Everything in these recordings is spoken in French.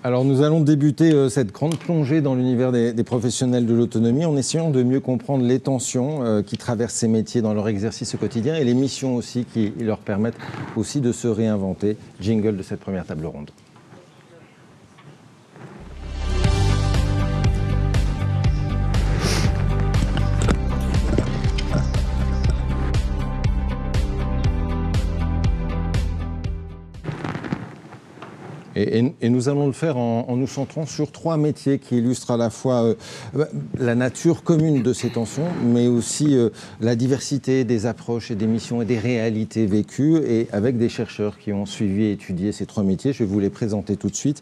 Alors nous allons débuter cette grande plongée dans l'univers des professionnels de l'autonomie en essayant de mieux comprendre les tensions qui traversent ces métiers dans leur exercice au quotidien et les missions aussi qui leur permettent aussi de se réinventer. Jingle de cette première table ronde. Et nous allons le faire en nous centrant sur 3 métiers qui illustrent à la fois la nature commune de ces tensions, mais aussi la diversité des approches et des missions et des réalités vécues, et avec des chercheurs qui ont suivi et étudié ces 3 métiers. Je vais vous les présenter tout de suite.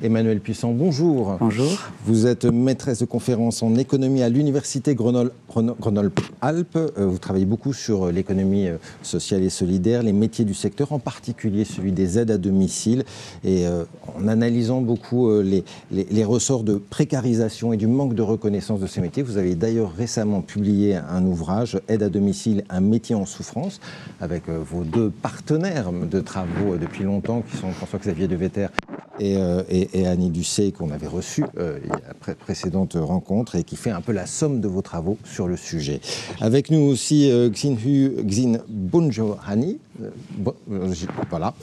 Emmanuelle Puissant, bonjour. Bonjour. Vous êtes maîtresse de conférences en économie à l'université Grenoble-Alpes. Vous travaillez beaucoup sur l'économie sociale et solidaire, les métiers du secteur, en particulier celui des aides à domicile. Et en analysant beaucoup les ressorts de précarisation et du manque de reconnaissance de ces métiers. Vous avez d'ailleurs récemment publié un ouvrage, Aide à domicile, un métier en souffrance, avec vos 2 partenaires de travaux depuis longtemps, qui sont François-Xavier Devetter et Annie Ducet, qu'on avait reçu il y a précédente rencontre, et qui fait un peu la somme de vos travaux sur le sujet. Avec nous aussi Xin Bonjohani. Voilà.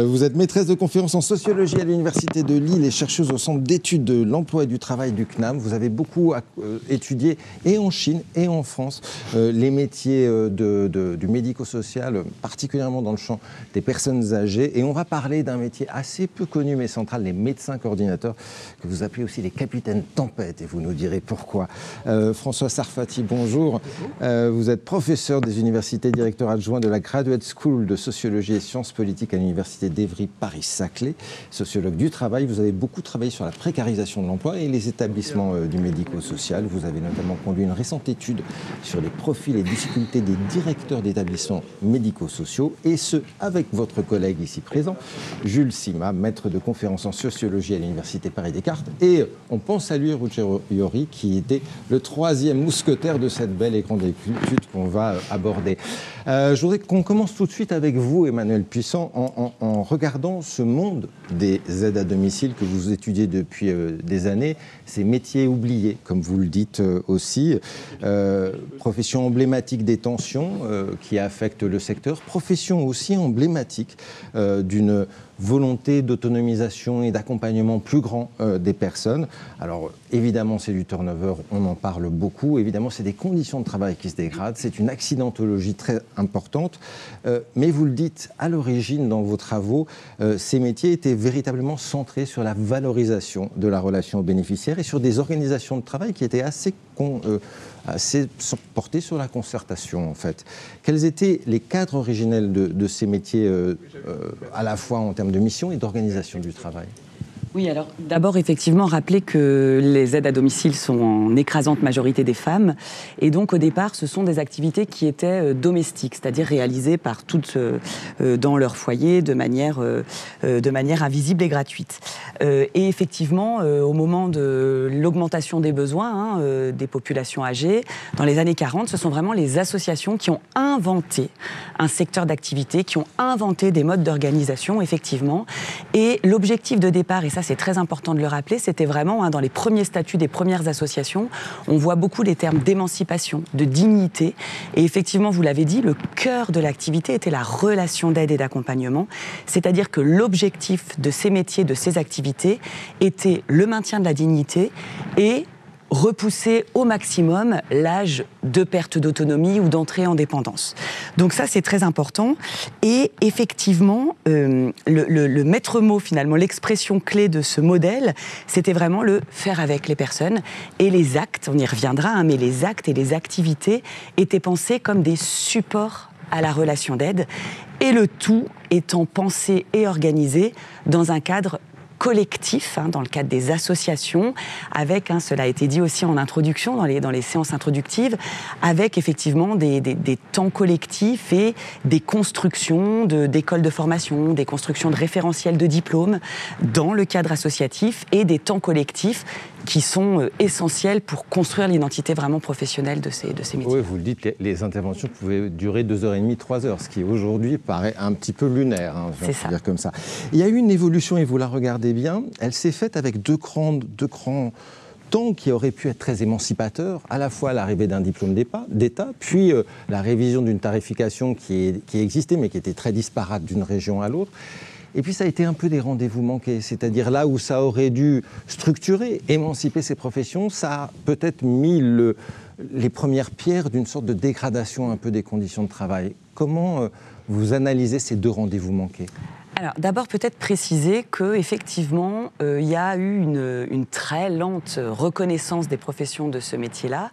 Vous êtes maîtresse de conférences en sociologie à l'Université de Lille et chercheuse au Centre d'études de l'emploi et du travail du CNAM. Vous avez beaucoup étudié, et en Chine et en France, les métiers du médico-social, particulièrement dans le champ des personnes âgées. Et on va parler d'un métier assez peu connu mais central, les médecins coordinateurs, que vous appelez aussi les capitaines tempête, et vous nous direz pourquoi. François Sarfati, bonjour. Vous êtes professeur des universités, directeur adjoint de la Graduate School de sociologie et sciences politiques à l'université d'Évry-Paris-Saclay, sociologue du travail. Vous avez beaucoup travaillé sur la précarisation de l'emploi et les établissements du médico-social. Vous avez notamment conduit une récente étude sur les profils et difficultés des directeurs d'établissements médico-sociaux, et ce, avec votre collègue ici présent, Jules Sima, maître de conférences en sociologie à l'université Paris-Descartes. Et on pense à lui, Ruggero Iori, qui était le 3e mousquetaire de cette belle et grande étude qu'on va aborder. Je voudrais qu'on commence tout de suite avec vous, Emmanuelle Puissant, en regardant ce monde des aides à domicile que vous étudiez depuis des années, ces métiers oubliés, comme vous le dites aussi, profession emblématique des tensions qui affectent le secteur, profession aussi emblématique d'une volonté d'autonomisation et d'accompagnement plus grand des personnes. Alors évidemment c'est du turnover, on en parle beaucoup, évidemment c'est des conditions de travail qui se dégradent, c'est une accidentologie très importante, mais vous le dites à l'origine dans vos travaux, ces métiers étaient véritablement centrés sur la valorisation de la relation aux bénéficiaires et sur des organisations de travail qui étaient assez portées sur la concertation en fait. Quels étaient les cadres originels de ces métiers à la fois en termes de mission et d'organisation du travail ? Oui, alors d'abord effectivement rappeler que les aides à domicile sont en écrasante majorité des femmes, et donc au départ ce sont des activités qui étaient domestiques, c'est-à-dire réalisées par toutes dans leur foyer de manière invisible et gratuite. Et effectivement au moment de l'augmentation des besoins des populations âgées, dans les années 40, ce sont vraiment les associations qui ont inventé un secteur d'activité, qui ont inventé des modes d'organisation effectivement, et l'objectif de départ, et ça c'est très important de le rappeler, c'était vraiment dans les premiers statuts des premières associations, on voit beaucoup les termes d'émancipation, de dignité, et effectivement, vous l'avez dit, le cœur de l'activité était la relation d'aide et d'accompagnement, c'est-à-dire que l'objectif de ces métiers, de ces activités, était le maintien de la dignité et repousser au maximum l'âge de perte d'autonomie ou d'entrée en dépendance. Donc ça, c'est très important. Et effectivement, le maître mot, finalement, l'expression clé de ce modèle, c'était vraiment le faire avec les personnes. Et les actes, on y reviendra, mais les actes et les activités étaient pensés comme des supports à la relation d'aide, et le tout étant pensé et organisé dans un cadre collectif, dans le cadre des associations, avec, cela a été dit aussi en introduction, dans les séances introductives, avec effectivement des temps collectifs et des constructions d'écoles de formation, des constructions de référentiels de diplômes dans le cadre associatif, et des temps collectifs qui sont essentielles pour construire l'identité vraiment professionnelle de ces métiers. Oui, vous le dites, les interventions pouvaient durer 2h30, 3h, ce qui aujourd'hui paraît un petit peu lunaire, hein, je vais dire comme ça. Il y a eu une évolution, et vous la regardez bien, elle s'est faite avec deux grands temps qui auraient pu être très émancipateurs, à la fois l'arrivée d'un diplôme d'État, puis la révision d'une tarification qui existait, mais qui était très disparate d'une région à l'autre. Et puis ça a été un peu des rendez-vous manqués, c'est-à-dire là où ça aurait dû structurer, émanciper ces professions, ça a peut-être mis les premières pierres d'une sorte de dégradation un peu des conditions de travail. Comment vous analysez ces deux rendez-vous manqués ? Alors, d'abord, peut-être préciser qu'effectivement, il y a eu une très lente reconnaissance des professions de ce métier-là.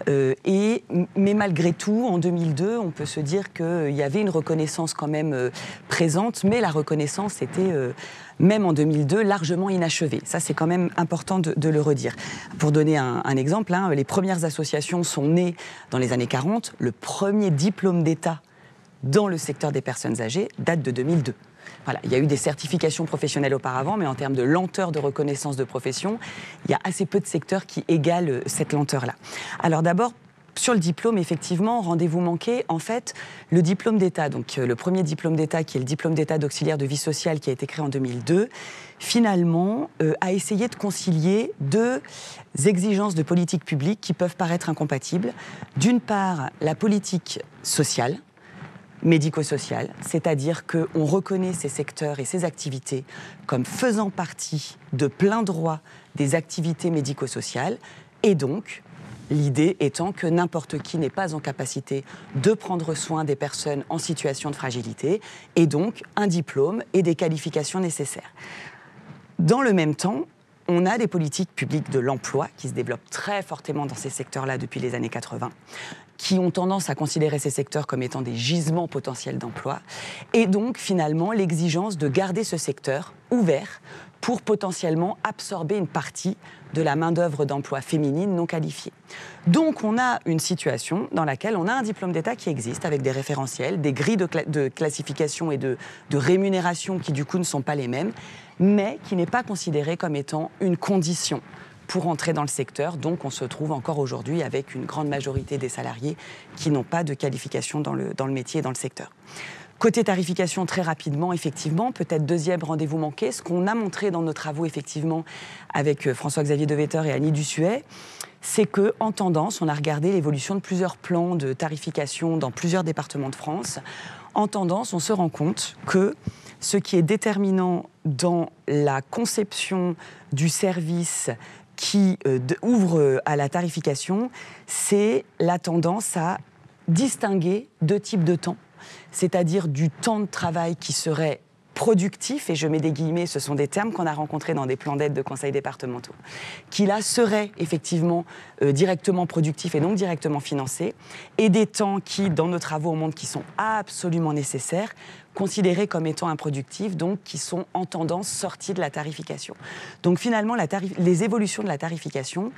Mais malgré tout, en 2002, on peut se dire qu'il y avait une reconnaissance quand même présente, mais la reconnaissance était, même en 2002, largement inachevée. Ça, c'est quand même important de le redire. Pour donner un exemple, les premières associations sont nées dans les années 40. Le premier diplôme d'État dans le secteur des personnes âgées date de 2002. Voilà, il y a eu des certifications professionnelles auparavant, mais en termes de lenteur de reconnaissance de profession, il y a assez peu de secteurs qui égalent cette lenteur-là. Alors d'abord, sur le diplôme, effectivement, rendez-vous manqué, en fait, le diplôme d'État, donc le premier diplôme d'État, qui est le diplôme d'État d'auxiliaire de vie sociale, qui a été créé en 2002, finalement, a essayé de concilier deux exigences de politique publique qui peuvent paraître incompatibles. D'une part, la politique sociale, médico-social, c'est-à-dire qu'on reconnaît ces secteurs et ces activités comme faisant partie de plein droit des activités médico-sociales, et donc l'idée étant que n'importe qui n'est pas en capacité de prendre soin des personnes en situation de fragilité, et donc un diplôme et des qualifications nécessaires. Dans le même temps, on a des politiques publiques de l'emploi qui se développent très fortement dans ces secteurs-là depuis les années 80, qui ont tendance à considérer ces secteurs comme étant des gisements potentiels d'emploi, et donc finalement l'exigence de garder ce secteur ouvert pour potentiellement absorber une partie de la main-d'œuvre d'emploi féminine non qualifiée. Donc on a une situation dans laquelle on a un diplôme d'État qui existe avec des référentiels, des grilles de classification et de rémunération qui du coup ne sont pas les mêmes, mais qui n'est pas considéré comme étant une condition pour entrer dans le secteur. Donc on se trouve encore aujourd'hui avec une grande majorité des salariés qui n'ont pas de qualification dans le métier et dans le secteur. Côté tarification, très rapidement, effectivement, peut-être deuxième rendez-vous manqué, ce qu'on a montré dans nos travaux, effectivement, avec François-Xavier Devetter et Annie Dussuet, c'est qu'en tendance, on a regardé l'évolution de plusieurs plans de tarification dans plusieurs départements de France. En tendance, on se rend compte que ce qui est déterminant dans la conception du service qui ouvre à la tarification, c'est la tendance à distinguer deux types de temps, c'est-à-dire du temps de travail qui serait productif, et je mets des guillemets, ce sont des termes qu'on a rencontrés dans des plans d'aide de conseils départementaux, qui là seraient effectivement directement productifs et donc directement financés, et des temps qui, dans nos travaux, montrent qui sont absolument nécessaires, considérés comme étant improductifs, donc qui sont en tendance sortis de la tarification. Donc finalement, les évolutions de la tarification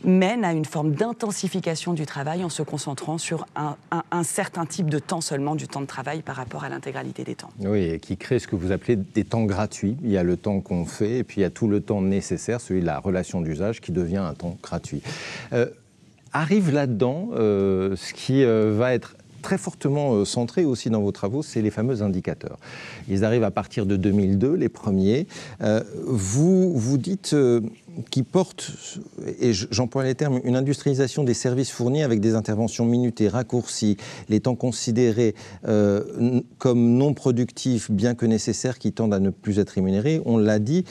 mène à une forme d'intensification du travail en se concentrant sur un certain type de temps seulement, du temps de travail par rapport à l'intégralité des temps. Oui, et qui crée ce que vous appelez des temps gratuits. Il y a le temps qu'on fait et puis il y a tout le temps nécessaire, celui de la relation d'usage qui devient un temps gratuit. Arrive là-dedans ce qui va être très fortement centré aussi dans vos travaux, c'est les fameux indicateurs. Ils arrivent à partir de 2002, les premiers. Vous dites qu'ils portent, et j'emploie les termes, une industrialisation des services fournis avec des interventions minutées, raccourcies, les temps considérés comme non productifs, bien que nécessaires, qui tendent à ne plus être rémunérés. On l'a dit.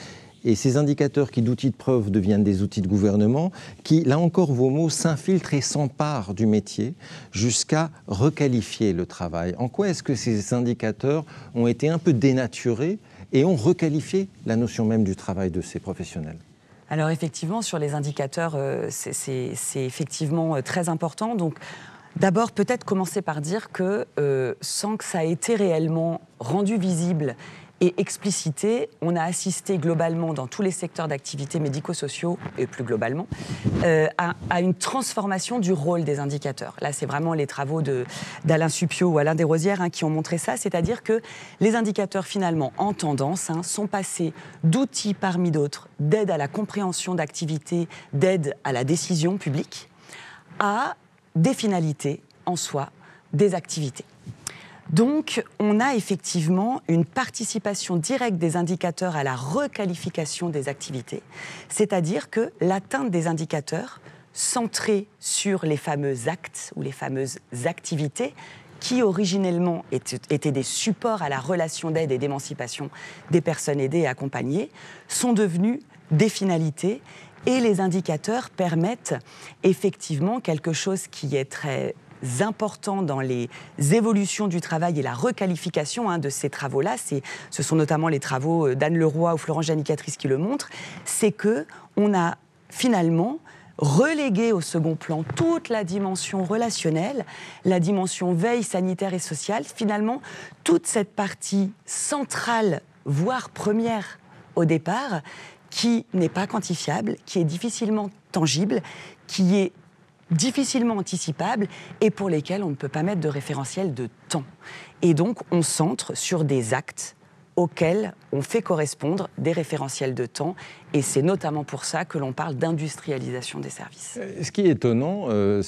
Et ces indicateurs qui, d'outils de preuve, deviennent des outils de gouvernement, qui, là encore, vos mots, s'infiltrent et s'emparent du métier jusqu'à requalifier le travail. En quoi est-ce que ces indicateurs ont été un peu dénaturés et ont requalifié la notion même du travail de ces professionnels ? Alors effectivement, sur les indicateurs, c'est effectivement très important. Donc, d'abord, peut-être commencer par dire que sans que ça ait été réellement rendu visible et explicité. On a assisté globalement dans tous les secteurs d'activité médico-sociaux et plus globalement à une transformation du rôle des indicateurs. Là, c'est vraiment les travaux d'Alain Suppiot ou Alain Desrosières qui ont montré ça, c'est-à-dire que les indicateurs finalement en tendance sont passés d'outils parmi d'autres d'aide à la compréhension d'activités, d'aide à la décision publique, à des finalités en soi, des activités. Donc, on a effectivement une participation directe des indicateurs à la requalification des activités, c'est-à-dire que l'atteinte des indicateurs centrés sur les fameux actes ou les fameuses activités qui originellement étaient des supports à la relation d'aide et d'émancipation des personnes aidées et accompagnées, sont devenus des finalités et les indicateurs permettent effectivement quelque chose qui est très important dans les évolutions du travail et la requalification de ces travaux-là, ce sont notamment les travaux d'Anne Leroy ou Florence Janicatrice qui le montrent, c'est qu'on a finalement relégué au second plan toute la dimension relationnelle, la dimension veille sanitaire et sociale, finalement toute cette partie centrale, voire première au départ, qui n'est pas quantifiable, qui est difficilement tangible, qui est difficilement anticipable et pour lesquels on ne peut pas mettre de référentiel de temps. Et donc, on centre sur des actes auxquels on fait correspondre des référentiels de temps et c'est notamment pour ça que l'on parle d'industrialisation des services. Ce qui est étonnant, on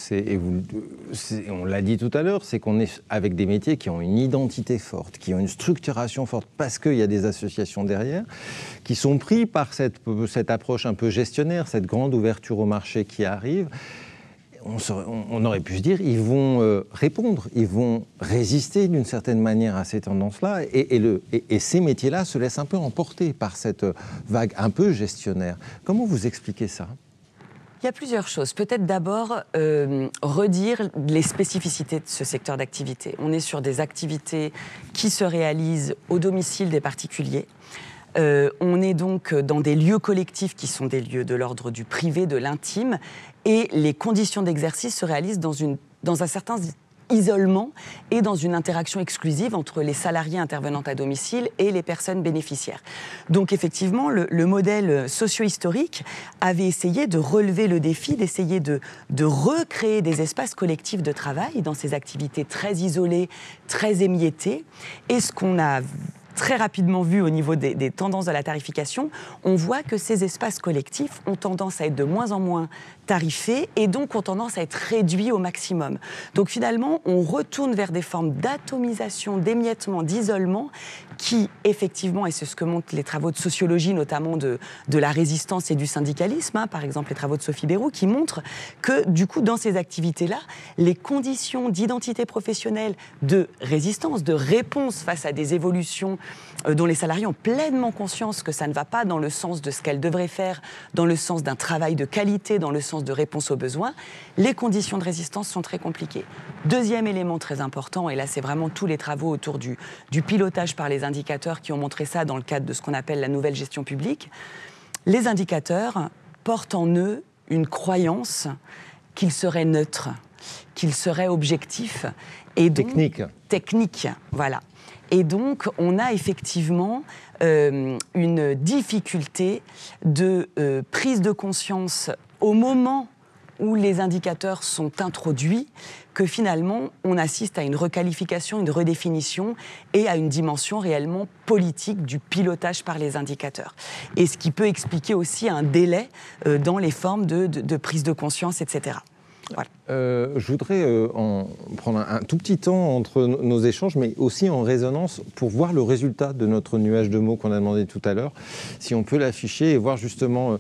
l'a dit tout à l'heure, c'est qu'on est avec des métiers qui ont une identité forte, qui ont une structuration forte parce qu'il y a des associations derrière, qui sont pris par cette approche un peu gestionnaire, cette grande ouverture au marché qui arrive. On aurait pu se dire, ils vont répondre, ils vont résister d'une certaine manière à ces tendances-là, et ces métiers-là se laissent un peu emporter par cette vague un peu gestionnaire. Comment vous expliquez ça ? Il y a plusieurs choses. Peut-être d'abord redire les spécificités de ce secteur d'activité. On est sur des activités qui se réalisent au domicile des particuliers. On est donc dans des lieux collectifs qui sont des lieux de l'ordre du privé, de l'intime, et les conditions d'exercice se réalisent dans un certain isolement et dans une interaction exclusive entre les salariés intervenant à domicile et les personnes bénéficiaires. Donc effectivement, le modèle socio-historique avait essayé de relever le défi, d'essayer de recréer des espaces collectifs de travail dans ces activités très isolées, très émiettées. Et ce qu'on a très rapidement vu au niveau des tendances de la tarification, on voit que ces espaces collectifs ont tendance à être de moins en moins tarifés et donc ont tendance à être réduits au maximum. Donc finalement, on retourne vers des formes d'atomisation, d'émiettement, d'isolement qui, effectivement, et c'est ce que montrent les travaux de sociologie, notamment de la résistance et du syndicalisme, par exemple les travaux de Sophie Bérou, qui montrent que, du coup, dans ces activités-là, les conditions d'identité professionnelle, de résistance, de réponse face à des évolutions dont les salariés ont pleinement conscience que ça ne va pas dans le sens de ce qu'elles devraient faire, dans le sens d'un travail de qualité, dans le sens de réponse aux besoins, les conditions de résistance sont très compliquées. Deuxième élément très important, et là c'est vraiment tous les travaux autour du pilotage par les indicateurs qui ont montré ça dans le cadre de ce qu'on appelle la nouvelle gestion publique, les indicateurs portent en eux une croyance qu'ils seraient neutres, qu'ils seraient objectifs. Et donc, technique, voilà. Et donc, on a effectivement une difficulté de prise de conscience au moment où les indicateurs sont introduits, que finalement, on assiste à une requalification, une redéfinition et à une dimension réellement politique du pilotage par les indicateurs. Et ce qui peut expliquer aussi un délai dans les formes de prise de conscience, etc. Voilà. Je voudrais prendre un tout petit temps entre nos échanges, mais aussi en résonance pour voir le résultat de notre nuage de mots qu'on a demandé tout à l'heure. Si on peut l'afficher et voir justement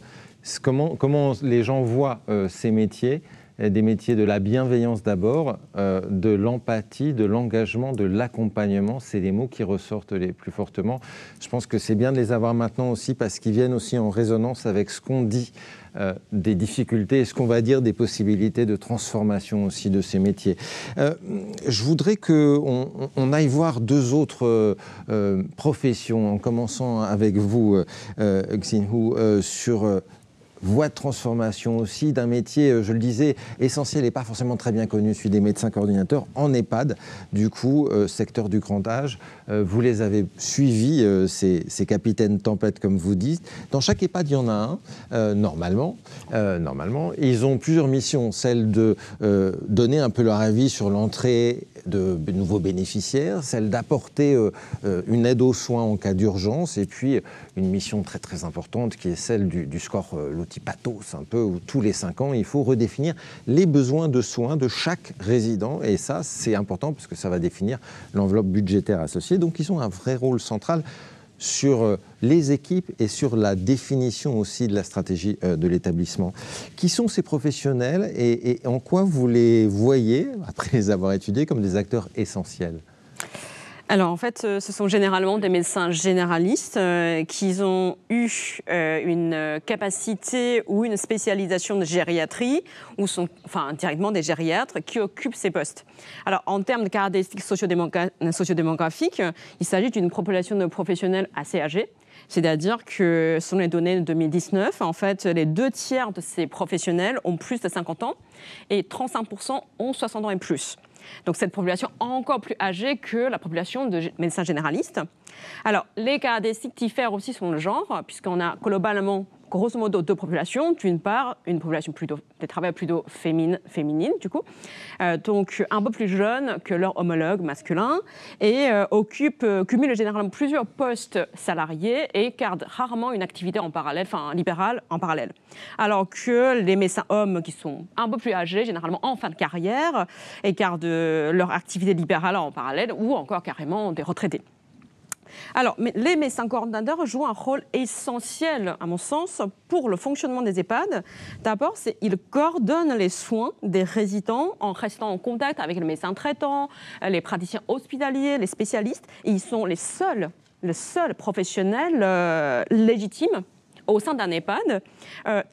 comment les gens voient ces métiers, des métiers de la bienveillance d'abord, de l'empathie, de l'engagement, de l'accompagnement. C'est les mots qui ressortent les plus fortement. Je pense que c'est bien de les avoir maintenant aussi parce qu'ils viennent aussi en résonance avec ce qu'on dit des difficultés et ce qu'on va dire des possibilités de transformation aussi de ces métiers. Je voudrais qu'on aille voir deux autres professions, en commençant avec vous, Xin Hu, sur voie de transformation aussi d'un métier, je le disais, essentiel et pas forcément très bien connu, celui des médecins coordinateurs en EHPAD. Du coup, secteur du grand âge, vous les avez suivis, ces capitaines tempête, comme vous dites. Dans chaque EHPAD, il y en a un, normalement. Ils ont plusieurs missions, celle de donner un peu leur avis sur l'entrée de nouveaux bénéficiaires, celle d'apporter une aide aux soins en cas d'urgence, et puis une mission très très importante qui est celle du score l'outil Pathos, un peu, où tous les 5 ans, il faut redéfinir les besoins de soins de chaque résident, et ça, c'est important parce que ça va définir l'enveloppe budgétaire associée. Donc, ils ont un vrai rôle central sur les équipes et sur la définition aussi de la stratégie de l'établissement. Qui sont ces professionnels et en quoi vous les voyez, après les avoir étudiés, comme des acteurs essentiels ? Alors en fait, ce sont généralement des médecins généralistes qui ont eu une capacité ou une spécialisation de gériatrie ou sont directement des gériatres qui occupent ces postes. Alors en termes de caractéristiques sociodémographiques, il s'agit d'une population de professionnels assez âgés. C'est-à-dire que, selon les données de 2019, en fait, les 2/3 de ces professionnels ont plus de 50 ans et 35% ont 60 ans et plus. Donc cette population encore plus âgée que la population de médecins généralistes. Alors les caractéristiques diffèrent aussi selon le genre, puisqu'on a globalement, grosso modo, 2 populations. D'une part, une population des travailleurs plutôt féminine, du coup, donc un peu plus jeunes que leurs homologues masculins, et cumulent généralement plusieurs postes salariés et gardent rarement une activité en parallèle, libérale en parallèle. Alors que les médecins hommes qui sont un peu plus âgés, généralement en fin de carrière, et gardent leur activité libérale en parallèle, ou encore carrément des retraités. Alors, les médecins coordinateurs jouent un rôle essentiel, à mon sens, pour le fonctionnement des EHPAD. D'abord, ils coordonnent les soins des résidents en restant en contact avec les médecins traitants, les praticiens hospitaliers, les spécialistes. Et ils sont les seuls professionnels légitimes au sein d'un EHPAD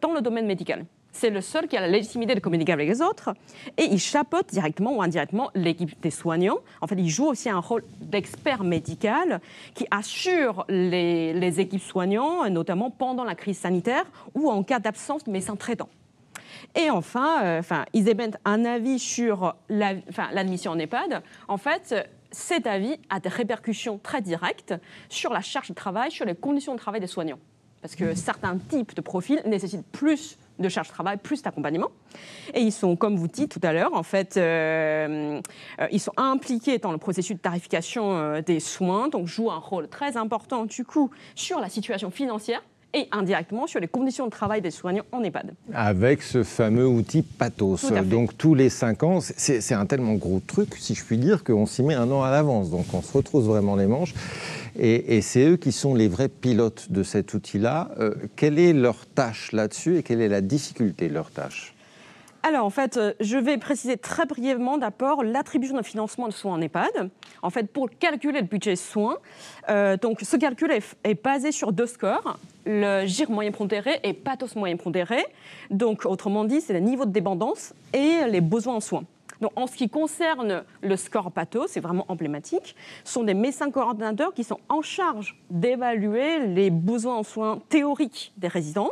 dans le domaine médical. C'est le seul qui a la légitimité de communiquer avec les autres, et il chapeaute directement ou indirectement l'équipe des soignants. En fait, il joue aussi un rôle d'expert médical qui assure les équipes soignantes, notamment pendant la crise sanitaire ou en cas d'absence de médecins traitants. Et enfin, ils émettent un avis sur l'admission en EHPAD. En fait, cet avis a des répercussions très directes sur la charge de travail, sur les conditions de travail des soignants. Parce que certains types de profils nécessitent plus de charge de travail, plus d'accompagnement. Et ils sont, comme vous dites tout à l'heure, en fait, ils sont impliqués dans le processus de tarification des soins, donc jouent un rôle très important, du coup, sur la situation financière et indirectement sur les conditions de travail des soignants en EHPAD. Avec ce fameux outil Pathos. Donc tous les 5 ans, c'est un tellement gros truc, si je puis dire, qu'on s'y met 1 an à l'avance. Donc on se retrousse vraiment les manches. Et c'est eux qui sont les vrais pilotes de cet outil-là. Quelle est leur tâche là-dessus et quelle est la difficulté de leur tâche ? Alors, en fait, je vais préciser très brièvement d'abord l'attribution de financement de soins en EHPAD. En fait, pour calculer le budget soins, donc ce calcul est basé sur 2 scores, le GIR moyen pondéré et Pathos moyen pondéré. Donc, autrement dit, c'est le niveau de dépendance et les besoins en soins. Donc, en ce qui concerne le score Pathos, c'est vraiment emblématique, ce sont des médecins coordinateurs qui sont en charge d'évaluer les besoins en soins théoriques des résidents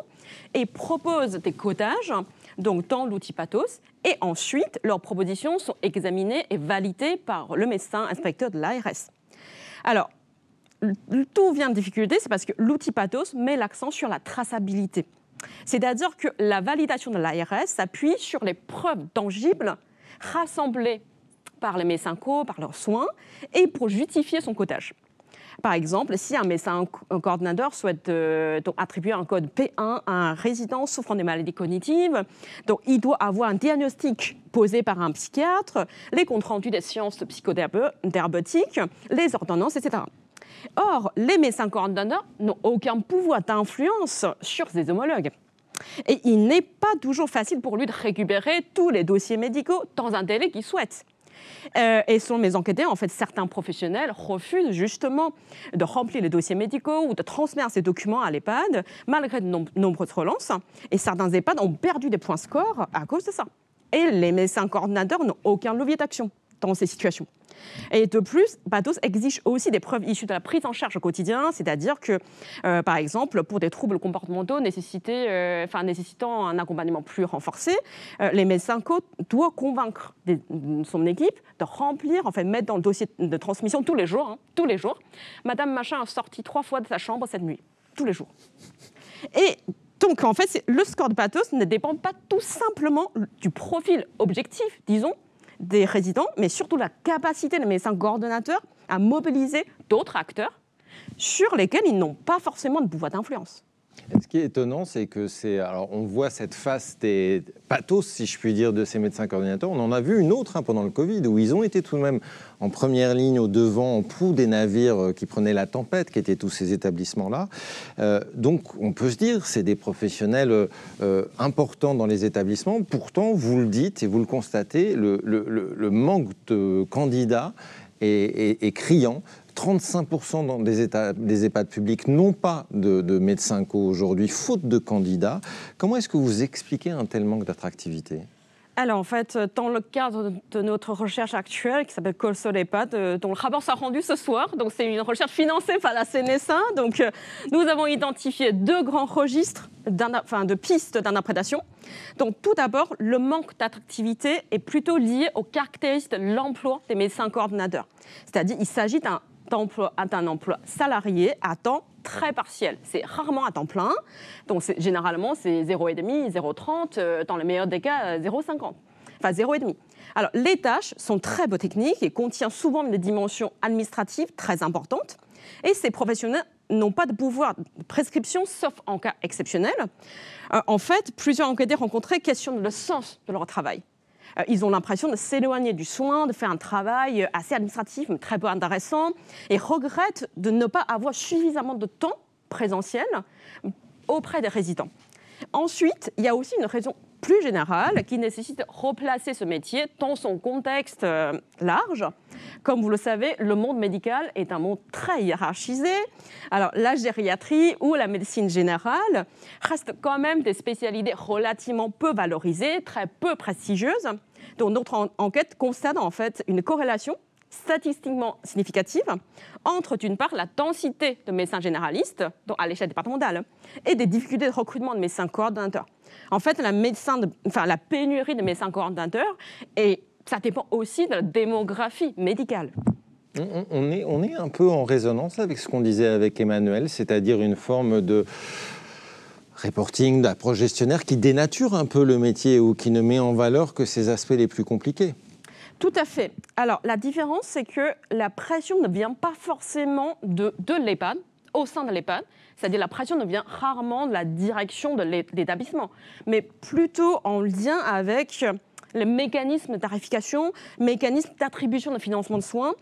et proposent des codages, donc dans l'outil Pathos, et ensuite, leurs propositions sont examinées et validées par le médecin inspecteur de l'ARS. Alors, tout vient de difficulté, c'est parce que l'outil Pathos met l'accent sur la traçabilité. C'est-à-dire que la validation de l'ARS s'appuie sur les preuves tangibles rassemblées par les médecins par leurs soins, et pour justifier son codage. Par exemple, si un médecin coordinateur souhaite attribuer un code P1 à un résident souffrant des maladies cognitives, donc il doit avoir un diagnostic posé par un psychiatre, les comptes rendus des séances psychothérapeutiques, les ordonnances, etc. Or, les médecins coordinateurs n'ont aucun pouvoir d'influence sur ces homologues. Et il n'est pas toujours facile pour lui de récupérer tous les dossiers médicaux dans un délai qu'il souhaite. Et selon mes enquêteurs, en fait, certains professionnels refusent justement de remplir les dossiers médicaux ou de transmettre ces documents à l'EHPAD, malgré de nombreuses relances. Et certains EHPAD ont perdu des points scores à cause de ça. Et les médecins coordinateurs n'ont aucun levier d'action dans ces situations. Et de plus, Pathos exige aussi des preuves issues de la prise en charge au quotidien, c'est-à-dire que, par exemple, pour des troubles comportementaux nécessitant un accompagnement plus renforcé, les médecins doivent convaincre son équipe de remplir, mettre dans le dossier de transmission tous les jours, Madame Machin a sorti 3 fois de sa chambre cette nuit, tous les jours. Et donc, en fait, le score de Pathos ne dépend pas tout simplement du profil objectif, disons, des résidents, mais surtout la capacité des médecins coordonnateurs à mobiliser d'autres acteurs sur lesquels ils n'ont pas forcément de pouvoir d'influence. Ce qui est étonnant, c'est que alors on voit cette face des pathos, si je puis dire, de ces médecins coordinateurs. On en a vu une autre pendant le Covid, où ils ont été tout de même en première ligne, au devant, en proue des navires qui prenaient la tempête, qui étaient tous ces établissements-là. Donc on peut se dire, c'est des professionnels importants dans les établissements. Pourtant, vous le dites et vous le constatez, le manque de candidats est criant. 35% dans des EHPAD publics n'ont pas de médecins co aujourd'hui, faute de candidats. Comment est-ce que vous expliquez un tel manque d'attractivité ? Alors, en fait, dans le cadre de notre recherche actuelle, qui s'appelle Colsol EHPAD, dont le rapport sera rendu ce soir, donc c'est une recherche financée par la CNSA, donc nous avons identifié 2 grands registres de pistes d'interprétation. Donc, tout d'abord, le manque d'attractivité est plutôt lié aux caractéristiques de l'emploi des médecins coordonnateurs. C'est-à-dire, il s'agit d'un emploi salarié à temps très partiel. C'est rarement à temps plein. Donc, généralement, c'est 0,5, 0,30, dans le meilleur des cas, 0,50. Enfin, 0,5. Alors, les tâches sont très peu techniques et contiennent souvent des dimensions administratives très importantes. Et ces professionnels n'ont pas de pouvoir de prescription, sauf en cas exceptionnel. En fait, plusieurs enquêtés rencontrés questionnent le sens de leur travail. Ils ont l'impression de s'éloigner du soin, de faire un travail assez administratif, mais très peu intéressant, et regrettent de ne pas avoir suffisamment de temps présentiel auprès des résidents. Ensuite, il y a aussi une raison plus générale qui nécessite de replacer ce métier dans son contexte large. Comme vous le savez, le monde médical est un monde très hiérarchisé. Alors, la gériatrie ou la médecine générale restent quand même des spécialités relativement peu valorisées, très peu prestigieuses. Donc, notre enquête constate en fait une corrélation statistiquement significative entre, d'une part, la densité de médecins généralistes à l'échelle départementale et des difficultés de recrutement de médecins coordonnateurs. En fait, la pénurie de médecins coordonnateurs, et ça dépend aussi de la démographie médicale. On est un peu en résonance avec ce qu'on disait avec Emmanuel, c'est-à-dire une forme de reporting, d'approche gestionnaire qui dénature un peu le métier ou qui ne met en valeur que ses aspects les plus compliqués. Tout à fait. Alors, la différence, c'est que la pression ne vient pas forcément de l'EHPAD, au sein de l'EHPAD, c'est-à-dire la pression ne vient rarement de la direction de l'établissement, mais plutôt en lien avec le mécanisme de tarification, mécanisme d'attribution de financement de soins.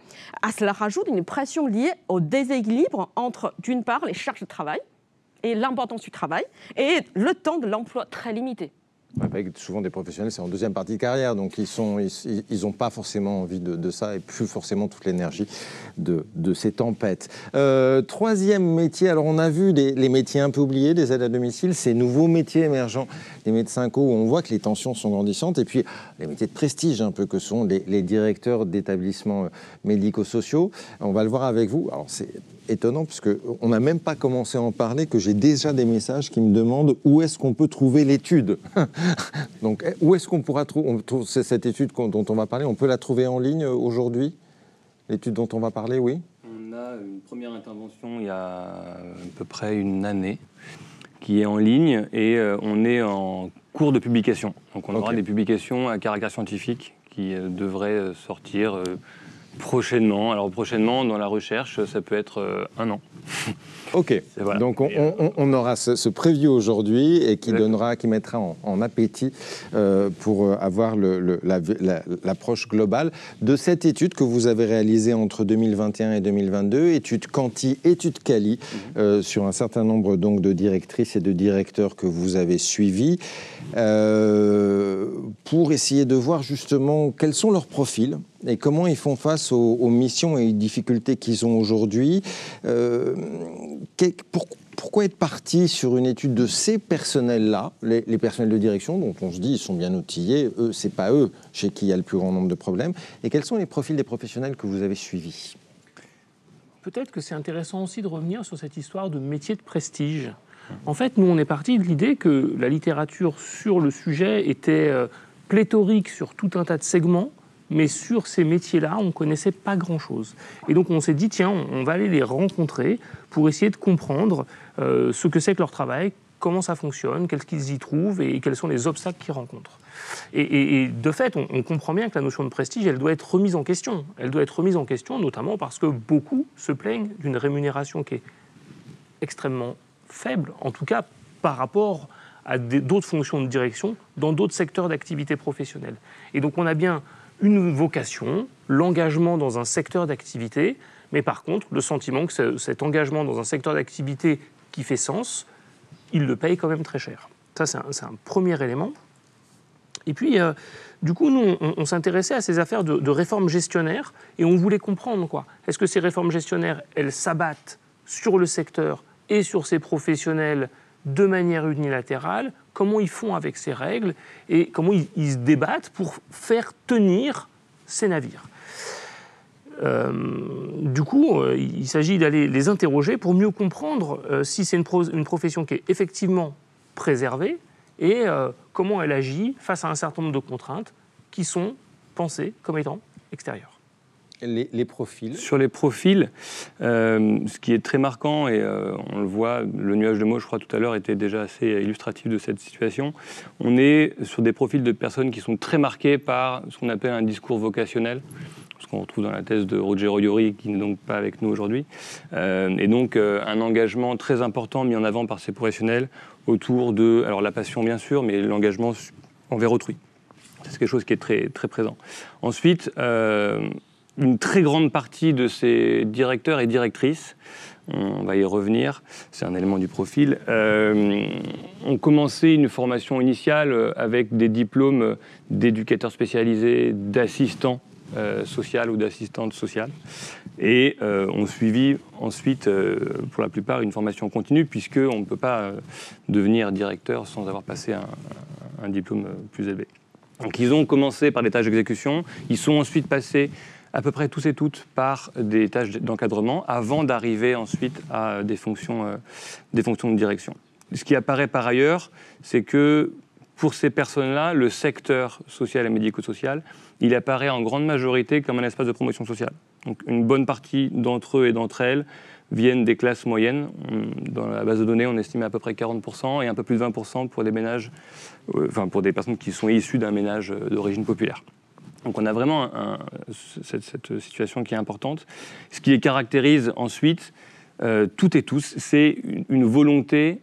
À cela rajoute une pression liée au déséquilibre entre, d'une part, les charges de travail et l'importance du travail, et le temps de l'emploi très limité. Avec souvent des professionnels, c'est en deuxième partie de carrière, donc ils n'ont pas forcément envie de ça et plus forcément toute l'énergie de ces tempêtes. Troisième métier, alors on a vu les métiers un peu oubliés, des aides à domicile, ces nouveaux métiers émergents, les médecins co, où on voit que les tensions sont grandissantes, et puis les métiers de prestige un peu que sont les directeurs d'établissements médico-sociaux. On va le voir avec vous. Alors c'est étonnant, parce qu'on n'a même pas commencé à en parler, que j'ai déjà des messages qui me demandent où est-ce qu'on peut trouver l'étude. Donc, où est-ce qu'on pourra trouver cette étude dont on va parler? On peut la trouver en ligne aujourd'hui? L'étude dont on va parler, oui? On a une première intervention il y a à peu près une année qui est en ligne et on est en cours de publication. Donc, on aura des publications à caractère scientifique qui devraient sortir prochainement. Alors prochainement, dans la recherche, ça peut être 1 an. Ok, voilà. Donc on aura ce preview aujourd'hui et qui mettra en appétit pour avoir l'approche globale de cette étude que vous avez réalisée entre 2021 et 2022, étude Quanti, étude Quali, sur un certain nombre donc de directrices et de directeurs que vous avez suivis, pour essayer de voir justement quels sont leurs profils et comment ils font face aux missions et aux difficultés qu'ils ont aujourd'hui. Pourquoi être parti sur une étude de ces personnels-là, les personnels de direction, dont on se dit ils sont bien outillés, eux, c'est pas eux chez qui il y a le plus grand nombre de problèmes, et quels sont les profils des professionnels que vous avez suivis? Peut-être que c'est intéressant aussi de revenir sur cette histoire de métier de prestige. En fait, nous, on est parti de l'idée que la littérature sur le sujet était pléthorique sur tout un tas de segments, mais sur ces métiers-là, on ne connaissait pas grand-chose. Et donc, on s'est dit, tiens, on va aller les rencontrer pour essayer de comprendre ce que c'est que leur travail, comment ça fonctionne, qu'est-ce qu'ils y trouvent et quels sont les obstacles qu'ils rencontrent. Et de fait, on comprend bien que la notion de prestige, elle doit être remise en question. Elle doit être remise en question, notamment parce que beaucoup se plaignent d'une rémunération qui est extrêmement faible, en tout cas par rapport à d'autres fonctions de direction dans d'autres secteurs d'activité professionnelle. Et donc, on a bien une vocation, l'engagement dans un secteur d'activité, mais par contre, le sentiment que cet engagement dans un secteur d'activité qui fait sens, il le paye quand même très cher. Ça, c'est un premier élément. Et puis, du coup, nous, on s'intéressait à ces affaires de réforme gestionnaire et on voulait comprendre, quoi. Est-ce que ces réformes gestionnaires, elles s'abattent sur le secteur et sur ses professionnels de manière unilatérale? Comment ils font avec ces règles et comment ils se débattent pour faire tenir ces navires. Du coup, il s'agit d'aller les interroger pour mieux comprendre si c'est une profession qui est effectivement préservée et comment elle agit face à un certain nombre de contraintes qui sont pensées comme étant extérieures. Les profils. Sur les profils, ce qui est très marquant, et on le voit, le nuage de mots, je crois, tout à l'heure, était déjà assez illustratif de cette situation. On est sur des profils de personnes qui sont très marquées par ce qu'on appelle un discours vocationnel, ce qu'on retrouve dans la thèse de Ruggero Iori, qui n'est donc pas avec nous aujourd'hui. Et donc, un engagement très important mis en avant par ces professionnels autour de, alors la passion bien sûr, mais l'engagement envers autrui. C'est quelque chose qui est très, très présent. Ensuite, une très grande partie de ces directeurs et directrices, on va y revenir, c'est un élément du profil, ont commencé une formation initiale avec des diplômes d'éducateurs spécialisés, d'assistants social ou d'assistantes sociales, et ont suivi ensuite, pour la plupart, une formation continue, puisqu'on ne peut pas devenir directeur sans avoir passé un diplôme plus élevé. Donc ils ont commencé par des tâches d'exécution, ils sont ensuite passés à peu près tous et toutes par des tâches d'encadrement avant d'arriver ensuite à des fonctions de direction. Ce qui apparaît par ailleurs, c'est que pour ces personnes-là, le secteur social et médico-social, il apparaît en grande majorité comme un espace de promotion sociale. Donc une bonne partie d'entre eux et d'entre elles viennent des classes moyennes. Dans la base de données, on estime à peu près 40% et un peu plus de 20% pour des ménages, pour des personnes qui sont issues d'un ménage d'origine populaire. Donc on a vraiment cette situation qui est importante. Ce qui les caractérise ensuite, toutes et tous, c'est une volonté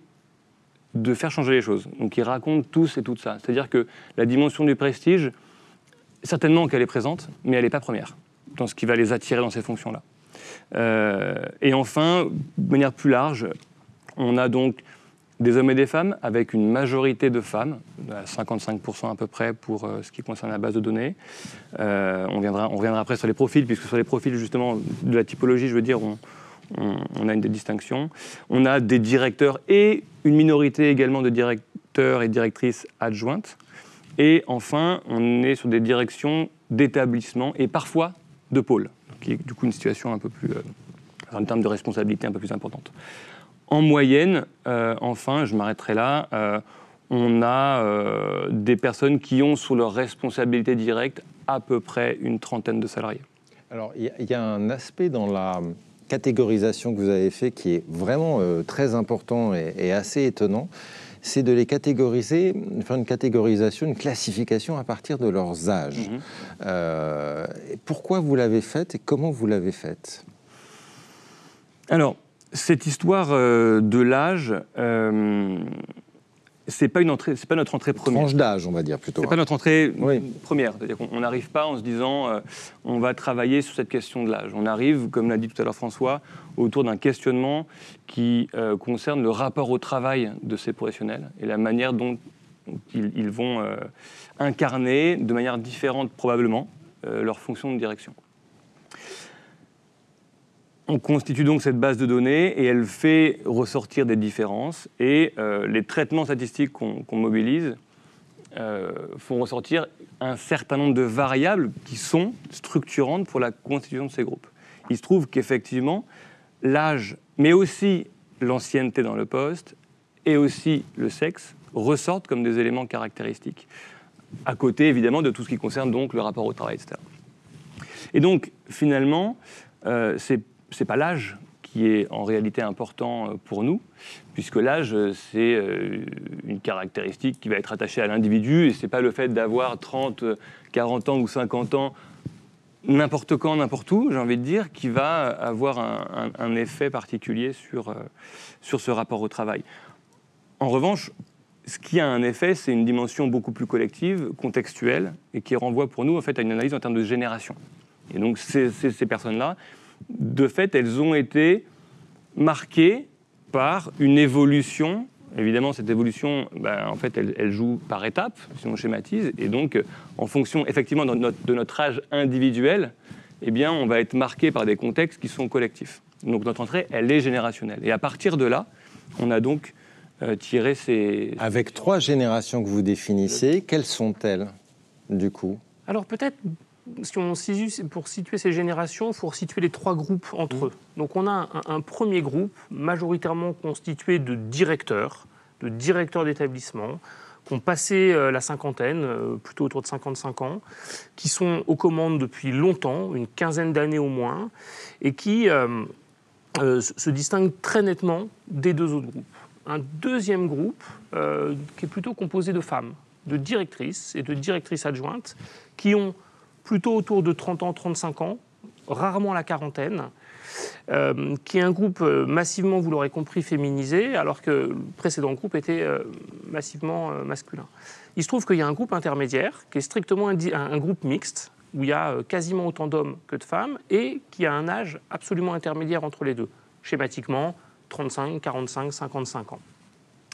de faire changer les choses. Donc ils racontent tous et toutes ça. C'est-à-dire que la dimension du prestige, certainement qu'elle est présente, mais elle n'est pas première dans ce qui va les attirer dans ces fonctions-là. Et enfin, de manière plus large, on a donc des hommes et des femmes, avec une majorité de femmes, à 55% à peu près pour ce qui concerne la base de données. On reviendra après sur les profils, puisque sur les profils justement de la typologie, je veux dire, on a une des distinctions. On a des directeurs et une minorité également de directeurs et directrices adjointes. Et enfin, on est sur des directions d'établissements et parfois de pôles, qui est du coup une situation un peu plus, en termes de responsabilité, un peu plus importante. En moyenne, enfin, je m'arrêterai là, on a des personnes qui ont sous leur responsabilité directe à peu près une trentaine de salariés. Alors, il y a un aspect dans la catégorisation que vous avez fait qui est vraiment très important et assez étonnant, c'est de les catégoriser, faire une catégorisation, une classification à partir de leurs âges. Pourquoi vous l'avez faite et comment vous l'avez faite? Alors, cette histoire de l'âge, c'est pas notre entrée première. Tranche d'âge, on va dire plutôt. C'est pas notre entrée première. C'est-à-dire qu'on n'arrive pas en se disant on va travailler sur cette question de l'âge. On arrive, comme l'a dit tout à l'heure François, autour d'un questionnement qui concerne le rapport au travail de ces professionnels et la manière dont ils vont incarner de manière différente probablement leur fonction de direction. On constitue donc cette base de données et elle fait ressortir des différences. Et les traitements statistiques qu'on mobilise font ressortir un certain nombre de variables qui sont structurantes pour la constitution de ces groupes. Il se trouve qu'effectivement, l'âge, mais aussi l'ancienneté dans le poste, et aussi le sexe, ressortent comme des éléments caractéristiques. À côté, évidemment, de tout ce qui concerne donc le rapport au travail, etc. Et donc, finalement, c'est pas l'âge qui est en réalité important pour nous, puisque l'âge, c'est une caractéristique qui va être attachée à l'individu, et c'est pas le fait d'avoir 30, 40 ans ou 50 ans, n'importe quand, n'importe où, j'ai envie de dire, qui va avoir un effet particulier sur ce rapport au travail. En revanche, ce qui a un effet, c'est une dimension beaucoup plus collective, contextuelle, et qui renvoie pour nous en fait, à une analyse en termes de génération. Et donc ces personnes-là, de fait, elles ont été marquées par une évolution. Évidemment, cette évolution, en fait, elle joue par étapes, si on schématise, et donc, en fonction, effectivement, de notre âge individuel, eh bien, on va être marqué par des contextes qui sont collectifs. Donc, notre entrée, elle est générationnelle. Et à partir de là, on a donc tiré ces... Avec 3 générations que vous définissez, quelles sont-elles, du coup ? Alors, peut-être... Pour situer ces générations, il faut situer les 3 groupes entre eux. Donc on a un premier groupe majoritairement constitué de directeurs d'établissement, qui ont passé la cinquantaine, plutôt autour de 55 ans, qui sont aux commandes depuis longtemps, une quinzaine d'années au moins, et qui se distinguent très nettement des 2 autres groupes. Un deuxième groupe qui est plutôt composé de femmes, de directrices et de directrices adjointes, qui ont plutôt autour de 30 ans, 35 ans, rarement la quarantaine, qui est un groupe massivement, vous l'aurez compris, féminisé, alors que le précédent groupe était massivement masculin. Il se trouve qu'il y a un groupe intermédiaire, qui est strictement un groupe mixte, où il y a quasiment autant d'hommes que de femmes, et qui a un âge absolument intermédiaire entre les deux, schématiquement 35, 45, 55 ans.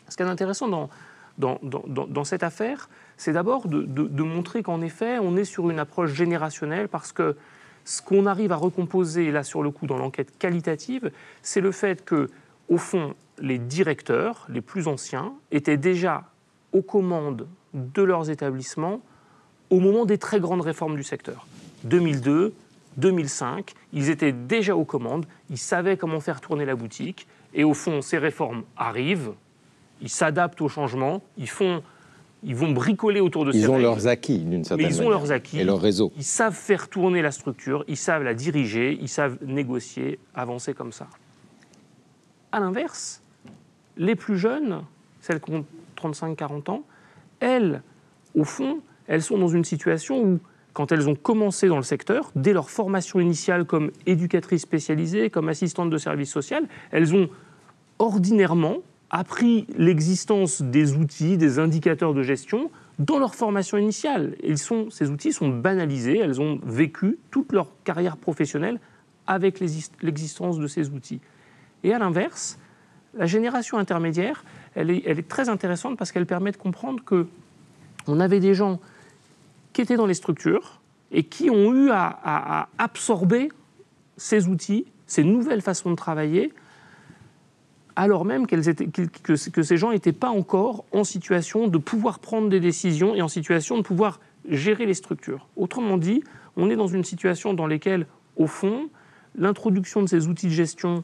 Ce qui est intéressant dans cette affaire, c'est d'abord de montrer qu'en effet, on est sur une approche générationnelle, parce que ce qu'on arrive à recomposer, là, sur le coup, dans l'enquête qualitative, c'est le fait que, au fond, les directeurs, les plus anciens, étaient déjà aux commandes de leurs établissements au moment des très grandes réformes du secteur. 2002, 2005, ils étaient déjà aux commandes, ils savaient comment faire tourner la boutique, et au fond, ces réformes arrivent, ils s'adaptent aux changements, ils vont bricoler autour de ces règles. Ils ont leurs acquis, d'une certaine manière. Ils ont leurs acquis. Et leur réseau. Ils savent faire tourner la structure, ils savent la diriger, ils savent négocier, avancer comme ça. À l'inverse, les plus jeunes, celles qui ont 35-40 ans, elles, au fond, elles sont dans une situation où, quand elles ont commencé dans le secteur, dès leur formation initiale comme éducatrice spécialisée, comme assistante de service social, elles ont ordinairement appris l'existence des outils, des indicateurs de gestion dans leur formation initiale. Ces outils sont banalisés, elles ont vécu toute leur carrière professionnelle avec l'existence de ces outils. Et à l'inverse, la génération intermédiaire, elle est très intéressante parce qu'elle permet de comprendre qu'on avait des gens qui étaient dans les structures et qui ont eu à absorber ces outils, ces nouvelles façons de travailler, alors même que ces gens n'étaient pas encore en situation de pouvoir prendre des décisions et en situation de pouvoir gérer les structures. Autrement dit, on est dans une situation dans laquelle, au fond, l'introduction de ces outils de gestion,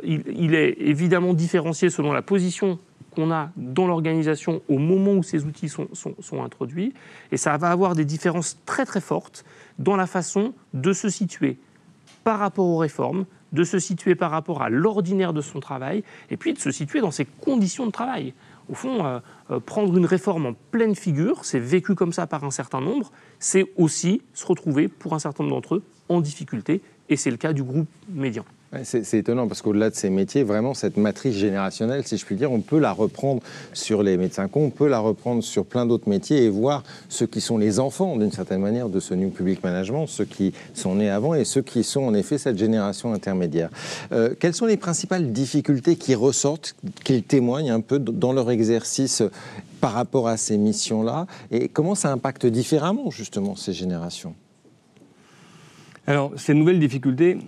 il est évidemment différencié selon la position qu'on a dans l'organisation au moment où ces outils sont introduits, et ça va avoir des différences très très fortes dans la façon de se situer par rapport aux réformes, de se situer par rapport à l'ordinaire de son travail, et puis de se situer dans ses conditions de travail. Au fond, prendre une réforme en pleine figure, c'est vécu comme ça par un certain nombre, c'est aussi se retrouver, pour un certain nombre d'entre eux, en difficulté, et c'est le cas du groupe médian. C'est étonnant parce qu'au-delà de ces métiers, vraiment cette matrice générationnelle, si je puis dire, on peut la reprendre sur les médecins co, on peut la reprendre sur plein d'autres métiers et voir ceux qui sont les enfants, d'une certaine manière, de ce New Public Management, ceux qui sont nés avant et ceux qui sont en effet cette génération intermédiaire. Quelles sont les principales difficultés qui ressortent, qu'ils témoignent un peu dans leur exercice par rapport à ces missions-là, et comment ça impacte différemment justement ces générations ? Alors, ces nouvelles difficultés,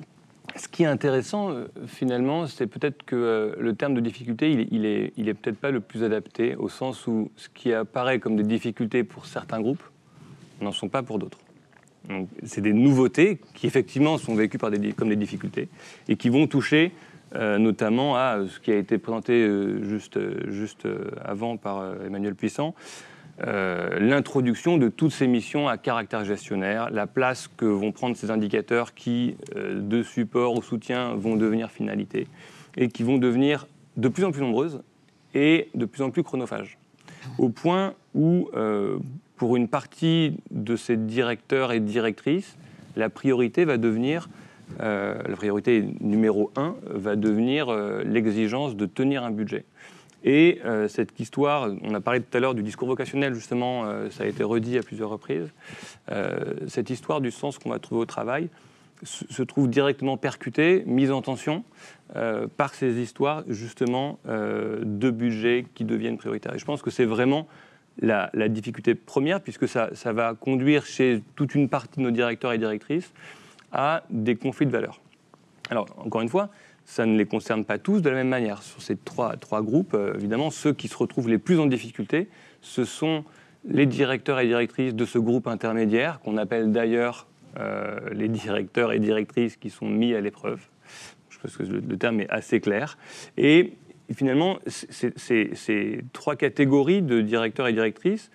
Ce qui est intéressant, finalement, c'est peut-être que le terme de difficulté, il est peut-être pas le plus adapté, au sens où ce qui apparaît comme des difficultés pour certains groupes n'en sont pas pour d'autres. Donc, c'est des nouveautés qui, effectivement, sont vécues comme des difficultés et qui vont toucher notamment à ce qui a été présenté juste avant par Emmanuel Puissant, l'introduction de toutes ces missions à caractère gestionnaire, la place que vont prendre ces indicateurs qui, de support au soutien, vont devenir finalité et qui vont devenir de plus en plus nombreuses et de plus en plus chronophages. Au point où, pour une partie de ces directeurs et directrices, la priorité va devenir, la priorité numéro 1 va devenir l'exigence de tenir un budget. Et cette histoire, on a parlé tout à l'heure du discours vocationnel, justement, ça a été redit à plusieurs reprises, cette histoire du sens qu'on va trouver au travail se trouve directement percutée, mise en tension par ces histoires, justement, de budget qui deviennent prioritaires. Et je pense que c'est vraiment la difficulté première, puisque ça va conduire chez toute une partie de nos directeurs et directrices à des conflits de valeurs. Alors, encore une fois, ça ne les concerne pas tous de la même manière. Sur ces trois groupes, évidemment, ceux qui se retrouvent les plus en difficulté, ce sont les directeurs et directrices de ce groupe intermédiaire, qu'on appelle d'ailleurs les directeurs et directrices qui sont mis à l'épreuve. Je pense que le terme est assez clair. Et finalement, ces trois catégories de directeurs et directrices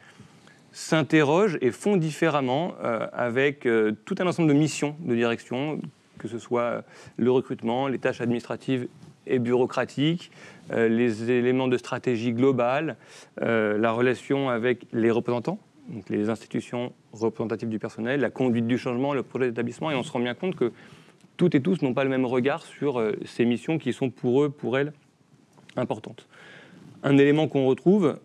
s'interrogent et font différemment avec tout un ensemble de missions de direction, que ce soit le recrutement, les tâches administratives et bureaucratiques, les éléments de stratégie globale, la relation avec les représentants, donc les institutions représentatives du personnel, la conduite du changement, le projet d'établissement, et on se rend bien compte que toutes et tous n'ont pas le même regard sur ces missions qui sont pour eux, pour elles, importantes. Un élément qu'on retrouve,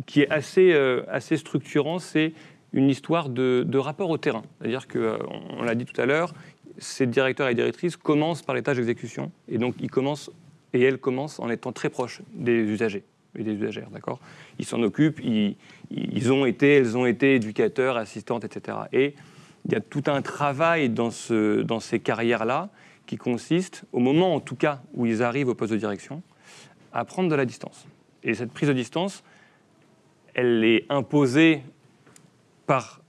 qui est assez structurant, c'est une histoire de rapport au terrain. C'est-à-dire qu'on l'a dit tout à l'heure, ces directeurs et directrices commencent par les tâches d'exécution, et donc elles commencent en étant très proches des usagers et des usagères, d'accord ? Ils s'en occupent, elles ont été éducateurs, assistantes, etc. Et il y a tout un travail dans ces carrières-là qui consiste, au moment en tout cas où ils arrivent au poste de direction, à prendre de la distance. Et cette prise de distance, elle est imposée par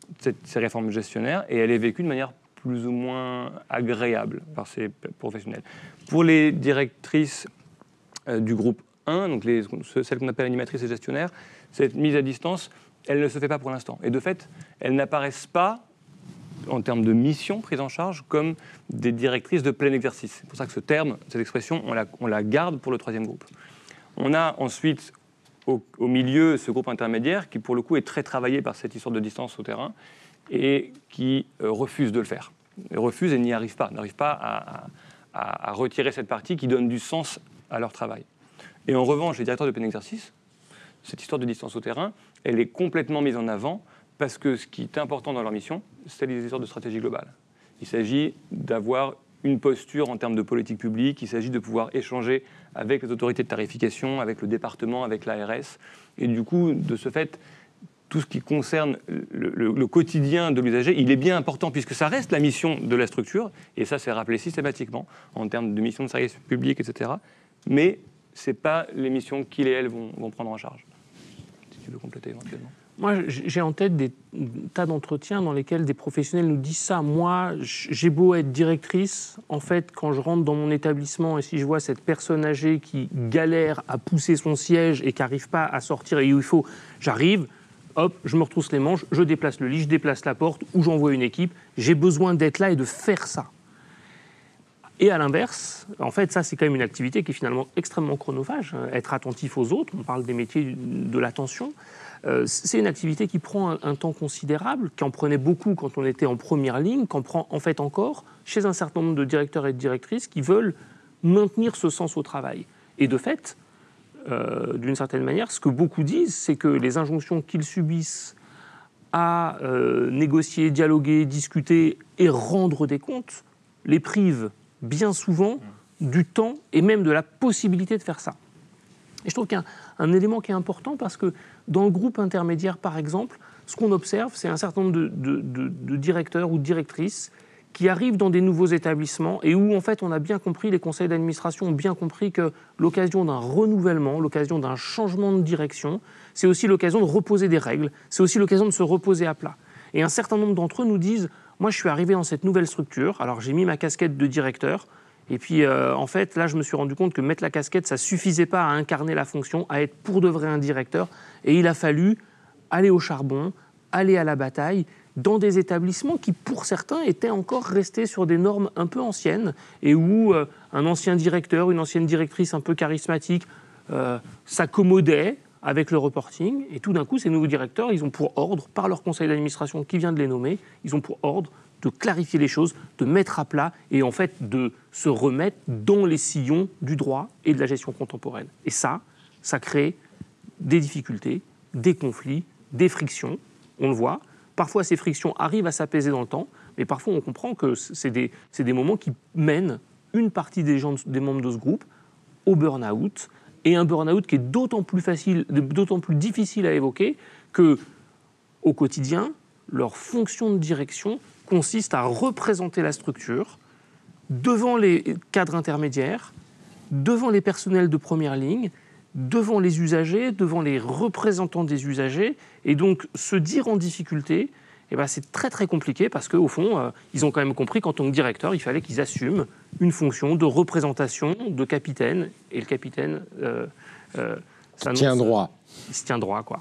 ces réformes gestionnaires et elle est vécue de manière plus ou moins agréable par ces professionnels. Pour les directrices du groupe 1, donc celles qu'on appelle animatrices et gestionnaires, cette mise à distance, elle ne se fait pas pour l'instant. Et de fait, elles n'apparaissent pas, en termes de mission prise en charge, comme des directrices de plein exercice. C'est pour ça que ce terme, cette expression, on la garde pour le troisième groupe. On a ensuite au milieu ce groupe intermédiaire qui, pour le coup, est très travaillé par cette histoire de distance au terrain et qui refuse de le faire. Refuse et n'arrive pas à retirer cette partie qui donne du sens à leur travail. Et en revanche, les directeurs de plein exercice, cette histoire de distance au terrain, elle est complètement mise en avant parce que ce qui est important dans leur mission, c'est les histoires de stratégie globale. Il s'agit d'avoir une posture en termes de politique publique, il s'agit de pouvoir échanger avec les autorités de tarification, avec le département, avec l'ARS. Et du coup, de ce fait, tout ce qui concerne le quotidien de l'usager, il est bien important puisque ça reste la mission de la structure, et ça c'est rappelé systématiquement en termes de mission de service public, etc. Mais ce n'est pas les missions qu'ils et elles vont prendre en charge. Si tu veux compléter éventuellement. Moi, j'ai en tête des tas d'entretiens dans lesquels des professionnels nous disent ça. Moi, j'ai beau être directrice, en fait, quand je rentre dans mon établissement et si je vois cette personne âgée qui galère à pousser son siège et qui n'arrive pas à sortir et où j'arrive, hop, je me retrousse les manches, je déplace le lit, je déplace la porte ou j'envoie une équipe. J'ai besoin d'être là et de faire ça. Et à l'inverse, en fait, ça, c'est quand même une activité qui est finalement extrêmement chronophage. Être attentif aux autres, on parle des métiers de l'attention. C'est une activité qui prend un temps considérable, qui en prenait beaucoup quand on était en première ligne, qu'en prend en fait encore chez un certain nombre de directeurs et de directrices qui veulent maintenir ce sens au travail. Et de fait, d'une certaine manière, ce que beaucoup disent, c'est que les injonctions qu'ils subissent à négocier, dialoguer, discuter et rendre des comptes les privent bien souvent du temps et même de la possibilité de faire ça. Et je trouve qu'il y a un élément qui est important parce que dans le groupe intermédiaire, par exemple, ce qu'on observe, c'est un certain nombre de directeurs ou de directrices qui arrivent dans des nouveaux établissements et où, en fait, on a bien compris, les conseils d'administration ont bien compris que l'occasion d'un renouvellement, l'occasion d'un changement de direction, c'est aussi l'occasion de reposer des règles, c'est aussi l'occasion de se reposer à plat. Et un certain nombre d'entre eux nous disent « Moi, je suis arrivé dans cette nouvelle structure, alors j'ai mis ma casquette de directeur, et puis, en fait, là, je me suis rendu compte que mettre la casquette, ça ne suffisait pas à incarner la fonction, à être pour de vrai un directeur, et il a fallu aller au charbon, aller à la bataille, dans des établissements qui, pour certains, étaient encore restés sur des normes un peu anciennes et où un ancien directeur, une ancienne directrice un peu charismatique s'accommodaient avec le reporting. Et tout d'un coup, ces nouveaux directeurs, ils ont pour ordre, par leur conseil d'administration qui vient de les nommer, ils ont pour ordre de clarifier les choses, de mettre à plat et en fait de se remettre dans les sillons du droit et de la gestion contemporaine. Et ça crée des difficultés, des conflits, des frictions, on le voit. Parfois, ces frictions arrivent à s'apaiser dans le temps, mais parfois, on comprend que c'est des moments qui mènent une partie des membres de ce groupe au burn-out, et un burn-out qui est d'autant plus difficile à évoquer qu'au quotidien, leur fonction de direction consiste à représenter la structure devant les cadres intermédiaires, devant les personnels de première ligne, devant les usagers, devant les représentants des usagers, et donc se dire en difficulté, c'est très très compliqué parce qu'au fond, ils ont quand même compris qu'en tant que directeur, il fallait qu'ils assument une fonction de représentation de capitaine, et le capitaine ça tient droit. Il se tient droit, quoi.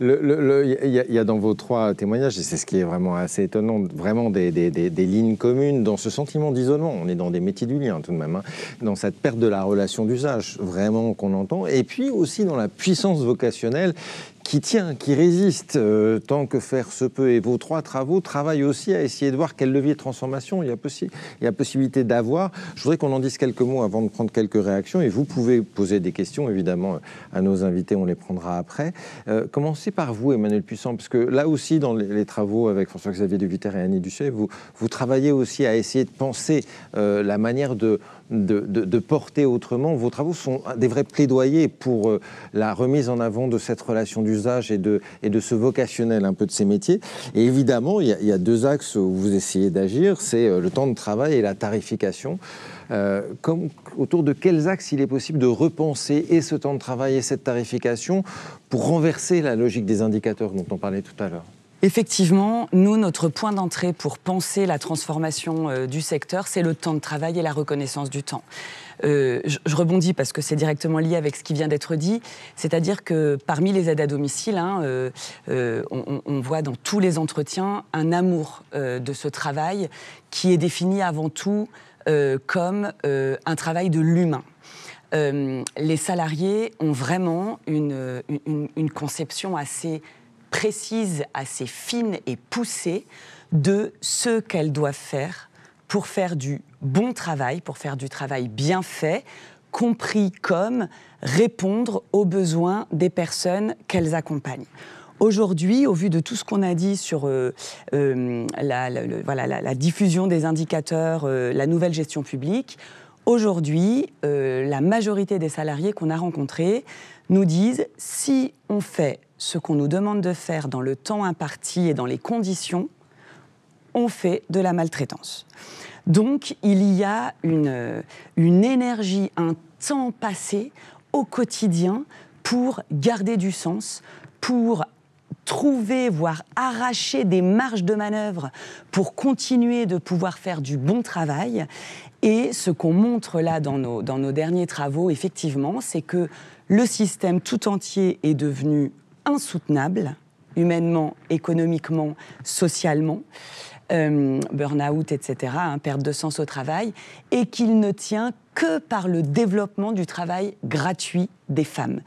Il y a dans vos 3 témoignages, et c'est ce qui est vraiment assez étonnant, vraiment des lignes communes dans ce sentiment d'isolement. On est dans des métiers du lien tout de même, hein, dans cette perte de la relation d'usage, vraiment qu'on entend, et puis aussi dans la puissance vocationnelle qui tient, qui résiste tant que faire se peut. Et vos 3 travaux travaillent aussi à essayer de voir quel levier de transformation il y a possibilité d'avoir. Je voudrais qu'on en dise quelques mots avant de prendre quelques réactions, et vous pouvez poser des questions, évidemment, à nos invités, on les prendra après. Commencez par vous, Emmanuel Puissant, parce que là aussi, dans les travaux avec François-Xavier de Viter et Annie Duchet, vous travaillez aussi à essayer de penser la manière de porter autrement. Vos travaux sont des vrais plaidoyers pour la remise en avant de cette relation d'usage et de ce vocationnel un peu de ces métiers. Et évidemment, il y a 2 axes où vous essayez d'agir, c'est le temps de travail et la tarification. Autour de quels axes il est possible de repenser et ce temps de travail et cette tarification pour renverser la logique des indicateurs dont on parlait tout à l'heure? Effectivement, nous, notre point d'entrée pour penser la transformation du secteur, c'est le temps de travail et la reconnaissance du temps. Je rebondis parce que c'est directement lié avec ce qui vient d'être dit, c'est-à-dire que parmi les aides à domicile, on voit dans tous les entretiens un amour de ce travail qui est défini avant tout comme un travail de l'humain. Les salariés ont vraiment une conception assez précise, assez fine et poussée de ce qu'elles doivent faire pour faire du bon travail, pour faire du travail bien fait, compris comme répondre aux besoins des personnes qu'elles accompagnent. Aujourd'hui, au vu de tout ce qu'on a dit sur la diffusion des indicateurs, la nouvelle gestion publique, aujourd'hui, la majorité des salariés qu'on a rencontrés nous disent « si on fait ce qu'on nous demande de faire dans le temps imparti et dans les conditions, on fait de la maltraitance ». Donc, il y a une énergie, un temps passé au quotidien pour garder du sens, pour trouver, voire arracher des marges de manœuvre pour continuer de pouvoir faire du bon travail. Et ce qu'on montre là dans nos derniers travaux, effectivement, c'est que le système tout entier est devenu insoutenable, humainement, économiquement, socialement, burn-out, etc., perte de sens au travail, et qu'il ne tient que par le développement du travail gratuit des femmes,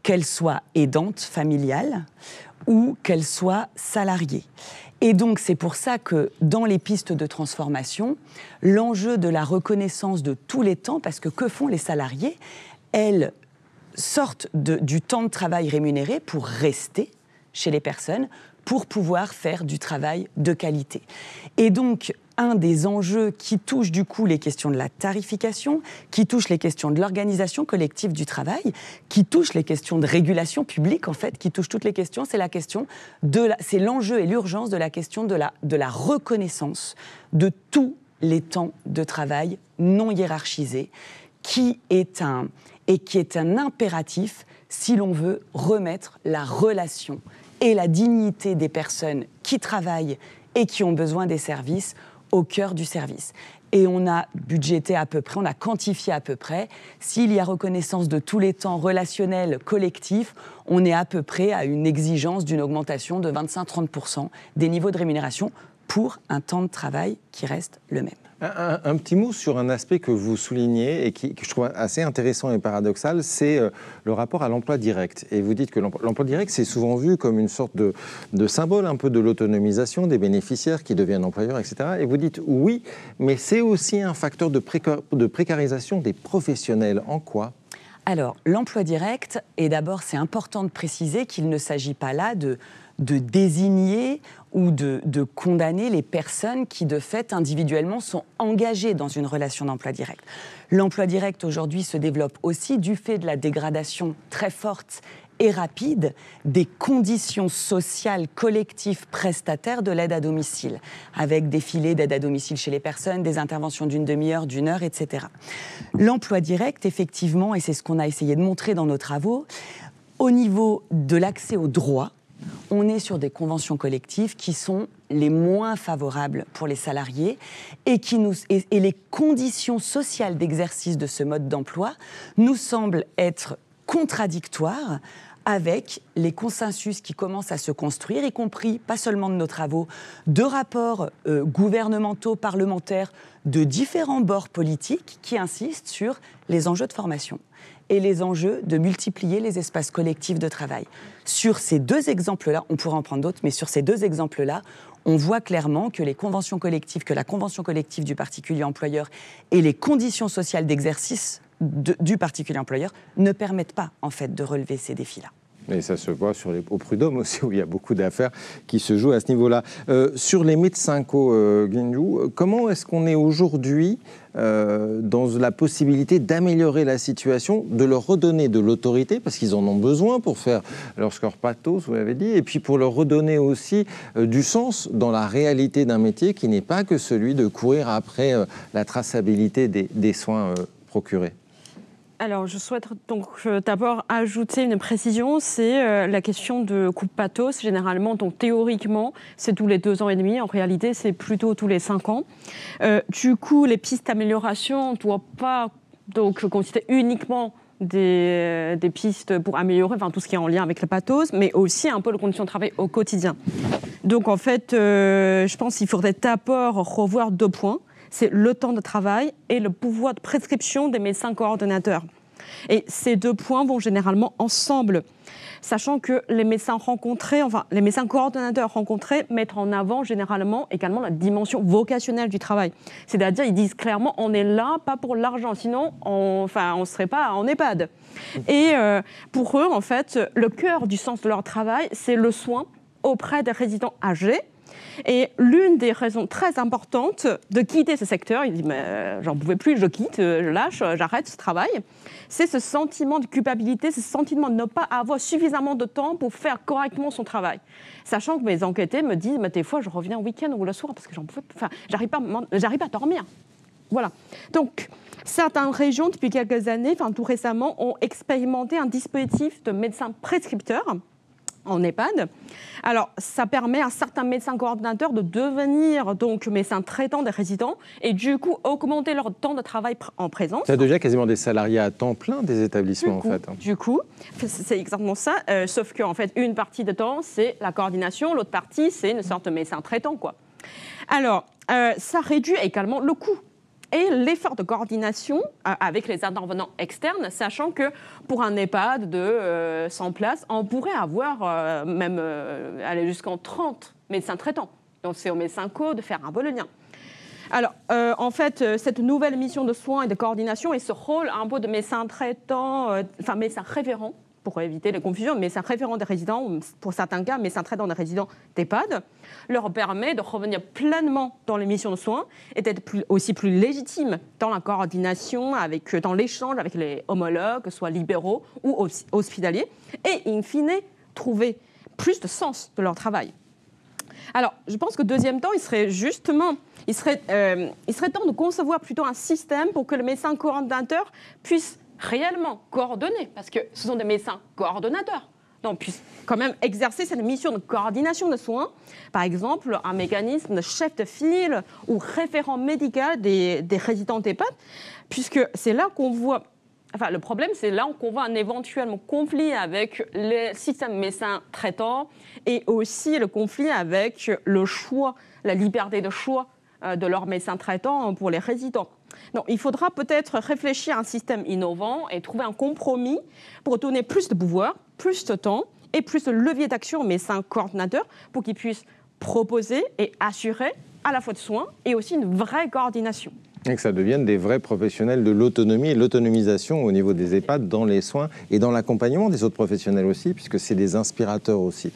qu'elles soient aidantes familiales ou qu'elles soient salariées. Et donc, c'est pour ça que dans les pistes de transformation, l'enjeu de la reconnaissance de tous les temps, parce que font les salariés? Elles sortent du temps de travail rémunéré pour rester chez les personnes, pour pouvoir faire du travail de qualité. Et donc, un des enjeux qui touche du coup les questions de la tarification, qui touche les questions de l'organisation collective du travail, qui touche les questions de régulation publique en fait, qui touche toutes les questions. C'est l'enjeu et l'urgence de la question de la reconnaissance de tous les temps de travail non hiérarchisés, qui est un impératif si l'on veut remettre la relation et la dignité des personnes qui travaillent et qui ont besoin des services au cœur du service. Et on a budgété à peu près, on a quantifié à peu près, s'il y a reconnaissance de tous les temps relationnels collectifs, on est à peu près à une exigence d'une augmentation de 25-30% des niveaux de rémunération pour un temps de travail qui reste le même. Un petit mot sur un aspect que vous soulignez et que je trouve assez intéressant et paradoxal, c'est le rapport à l'emploi direct. Et vous dites que l'emploi direct, c'est souvent vu comme une sorte de symbole un peu de l'autonomisation des bénéficiaires qui deviennent employeurs, etc. Et vous dites oui, mais c'est aussi un facteur de précarisation des professionnels. En quoi ? Alors, l'emploi direct, et d'abord, c'est important de préciser qu'il ne s'agit pas là de désigner ou de condamner les personnes qui, de fait, individuellement, sont engagées dans une relation d'emploi direct. L'emploi direct, aujourd'hui, se développe aussi du fait de la dégradation très forte et rapide des conditions sociales collectives prestataires de l'aide à domicile, avec des filets d'aide à domicile chez les personnes, des interventions d'une demi-heure, d'une heure, etc. L'emploi direct, effectivement, et c'est ce qu'on a essayé de montrer dans nos travaux, au niveau de l'accès aux droits, on est sur des conventions collectives qui sont les moins favorables pour les salariés et les conditions sociales d'exercice de ce mode d'emploi nous semblent être contradictoires avec les consensus qui commencent à se construire, y compris, pas seulement de nos travaux, de rapports gouvernementaux, parlementaires, de différents bords politiques qui insistent sur les enjeux de formation et les enjeux de multiplier les espaces collectifs de travail. Sur ces deux exemples-là, on pourrait en prendre d'autres, mais sur ces deux exemples-là, on voit clairement que la convention collective du particulier employeur et les conditions sociales d'exercice du particulier employeur ne permettent pas, en fait, de relever ces défis-là. Et ça se voit au prud'homme aussi, où il y a beaucoup d'affaires qui se jouent à ce niveau-là. Sur les médecins Guinjou, comment est-ce qu'on est aujourd'hui dans la possibilité d'améliorer la situation, de leur redonner de l'autorité, parce qu'ils en ont besoin pour faire leur score pathos, vous l'avez dit, et puis pour leur redonner aussi du sens dans la réalité d'un métier qui n'est pas que celui de courir après la traçabilité des soins procurés? Alors, je souhaite donc d'abord ajouter une précision, c'est la question de coupe pathos. Généralement, donc théoriquement, c'est tous les 2 ans et demi. En réalité, c'est plutôt tous les 5 ans. Du coup, les pistes d'amélioration ne doivent pas donc consister uniquement des pistes pour améliorer, enfin tout ce qui est en lien avec le pathos, mais aussi un peu les conditions de travail au quotidien. Donc, en fait, je pense qu'il faudrait d'abord revoir 2 points. C'est le temps de travail et le pouvoir de prescription des médecins coordonnateurs. Et ces 2 points vont généralement ensemble, sachant que les médecins coordonnateurs rencontrés mettent en avant généralement également la dimension vocationnelle du travail. C'est-à-dire, ils disent clairement, on est là, pas pour l'argent, sinon on ne serait pas en EHPAD. Et pour eux, en fait, le cœur du sens de leur travail, c'est le soin auprès des résidents âgés. Et l'une des raisons très importantes de quitter ce secteur, il dit mais j'en pouvais plus, je quitte, je lâche, j'arrête ce travail, c'est ce sentiment de culpabilité, ce sentiment de ne pas avoir suffisamment de temps pour faire correctement son travail. Sachant que mes enquêtés me disent mais des fois je reviens au week-end ou le soir parce que j'arrive pas à dormir. Voilà. Donc certaines régions depuis quelques années, tout récemment, ont expérimenté un dispositif de médecins prescripteurs en EHPAD. Alors, ça permet à certains médecins coordonnateurs de devenir donc médecins traitants des résidents et du coup augmenter leur temps de travail en présence. Ça devient quasiment des salariés à temps plein des établissements, Du coup, c'est exactement ça, sauf qu'en fait, une partie de temps, c'est la coordination, l'autre partie, c'est une sorte de médecin traitant, quoi. Alors, ça réduit également le coût et l'effort de coordination avec les intervenants externes, sachant que pour un EHPAD de 100 places, on pourrait avoir même aller jusqu'en 30 médecins traitants. Donc c'est aux médecins co de faire un peu le lien. Alors, en fait, cette nouvelle mission de soins et de coordination et ce rôle un peu de médecin traitant, médecin référent, pour éviter les confusions, médecin référent des résidents, ou pour certains cas, médecin traitant des résidents d'EHPAD, leur permet de revenir pleinement dans les missions de soins et d'être aussi plus légitime dans la coordination, dans l'échange avec les homologues, que ce soit libéraux ou hospitaliers, et in fine, trouver plus de sens de leur travail. Alors, je pense que deuxième temps, il serait temps de concevoir plutôt un système pour que le médecin coordonnateur puisse réellement coordonner, parce que ce sont des médecins coordonnateurs, donc puissent quand même exercer cette mission de coordination de soins. Par exemple, un mécanisme de chef de file ou référent médical des résidents d'EHPAD, puisque c'est là qu'on voit... Enfin, le problème, c'est là qu'on voit un éventuel conflit avec le système médecin traitant et aussi le conflit avec le choix, la liberté de choix de leur médecin traitant pour les résidents. Donc, il faudra peut-être réfléchir à un système innovant et trouver un compromis pour donner plus de pouvoir, plus de temps et plus de levier d'action aux médecins coordonnateurs pour qu'ils puissent proposer et assurer à la fois de soins et aussi une vraie coordination. Et que ça devienne des vrais professionnels de l'autonomie et de l'autonomisation au niveau des EHPAD, dans les soins et dans l'accompagnement des autres professionnels aussi, puisque c'est des inspirateurs aussi.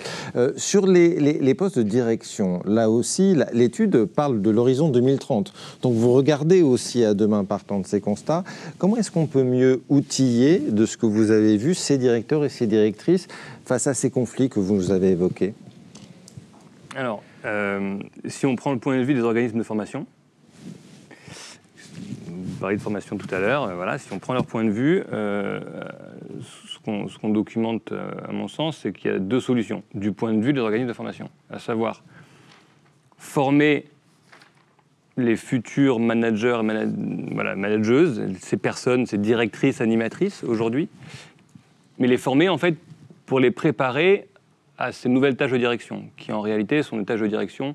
Sur les postes de direction, là aussi, l'étude parle de l'horizon 2030. Donc vous regardez aussi à demain partant de ces constats. Comment est-ce qu'on peut mieux outiller, de ce que vous avez vu, ces directeurs et ces directrices face à ces conflits que vous nous avez évoqués? Alors, si on prend le point de vue des organismes de formation, vous parliez de formation tout à l'heure, voilà, si on prend leur point de vue, ce qu'on documente, à mon sens, c'est qu'il y a deux solutions du point de vue des organismes de formation, à savoir former les futurs managers et manageuses, ces personnes, ces directrices, animatrices aujourd'hui, mais les former en fait pour les préparer à ces nouvelles tâches de direction, qui en réalité sont des tâches de direction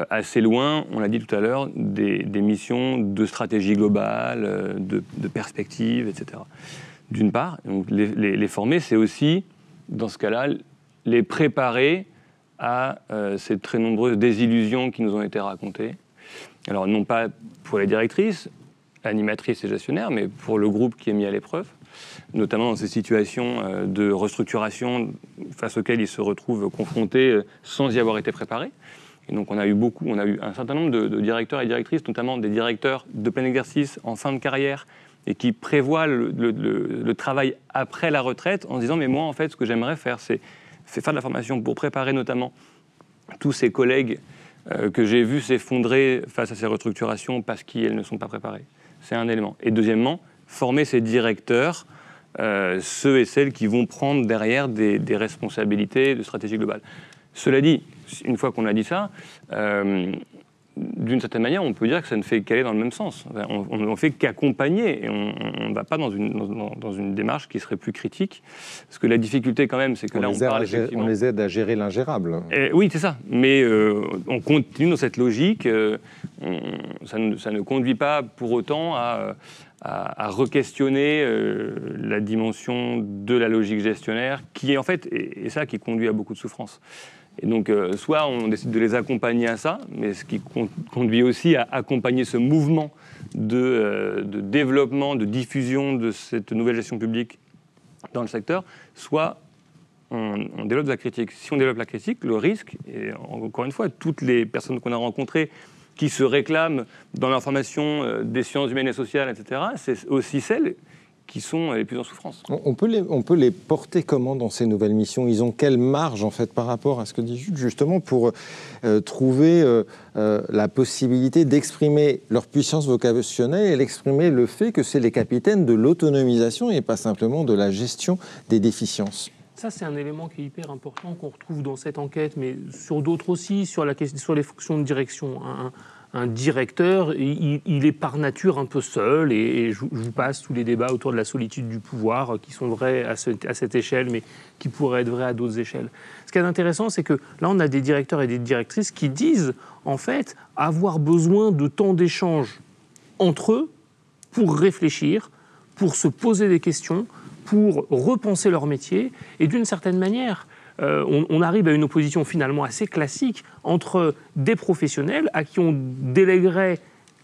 assez loin, on l'a dit tout à l'heure, des missions de stratégie globale, de perspective, etc. D'une part, donc les former, c'est aussi, dans ce cas-là, les préparer à ces très nombreuses désillusions qui nous ont été racontées. Alors, non pas pour les directrices, animatrices et gestionnaires, mais pour le groupe qui est mis à l'épreuve, notamment dans ces situations de restructuration face auxquelles ils se retrouvent confrontés sans y avoir été préparés. Et donc on a eu un certain nombre de directeurs et directrices, notamment des directeurs de plein exercice en fin de carrière, et qui prévoient le travail après la retraite en se disant « mais moi en fait ce que j'aimerais faire c'est faire de la formation pour préparer notamment tous ces collègues que j'ai vus s'effondrer face à ces restructurations parce qu'elles ne sont pas préparées ». C'est un élément. Et deuxièmement, former ces directeurs, ceux et celles qui vont prendre derrière des responsabilités de stratégie globale. Cela dit, une fois qu'on a dit ça, d'une certaine manière, on peut dire que ça ne fait qu'aller dans le même sens. On ne fait qu'accompagner et on ne va pas dans une démarche qui serait plus critique. Parce que la difficulté quand même, c'est que on les aide à gérer l'ingérable. Oui, c'est ça. Mais on continue dans cette logique. Ça ne conduit pas pour autant à re-questionner la dimension de la logique gestionnaire, qui est en fait, et ça qui conduit à beaucoup de souffrance. Et donc, soit on décide de les accompagner à ça, mais ce qui conduit aussi à accompagner ce mouvement de développement, de diffusion de cette nouvelle gestion publique dans le secteur, soit on développe la critique. Si on développe la critique, le risque, et encore une fois, toutes les personnes qu'on a rencontrées qui se réclament dans leur formation des sciences humaines et sociales, etc., c'est aussi celles qui sont les plus en souffrance. On peut les porter comment dans ces nouvelles missions? Ils ont quelle marge en fait par rapport à ce que dit Jude, justement pour trouver la possibilité d'exprimer leur puissance vocationnelle et d'exprimer le fait que c'est les capitaines de l'autonomisation et pas simplement de la gestion des déficiences? Ça, c'est un élément qui est hyper important qu'on retrouve dans cette enquête, mais sur d'autres aussi, sur les fonctions de direction. Un directeur, il est par nature un peu seul, et je vous passe tous les débats autour de la solitude du pouvoir, qui sont vrais à cette échelle, mais qui pourraient être vrais à d'autres échelles. Ce qui est intéressant, c'est que là, on a des directeurs et des directrices qui disent, en fait, avoir besoin de temps d'échange entre eux pour réfléchir, pour se poser des questions, pour repenser leur métier, et d'une certaine manière, on arrive à une opposition finalement assez classique entre des professionnels à qui on déléguerait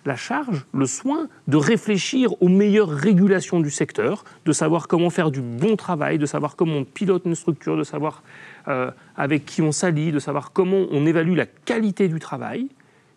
la charge, le soin de réfléchir aux meilleures régulations du secteur, de savoir comment faire du bon travail, de savoir comment on pilote une structure, de savoir avec qui on s'allie, de savoir comment on évalue la qualité du travail,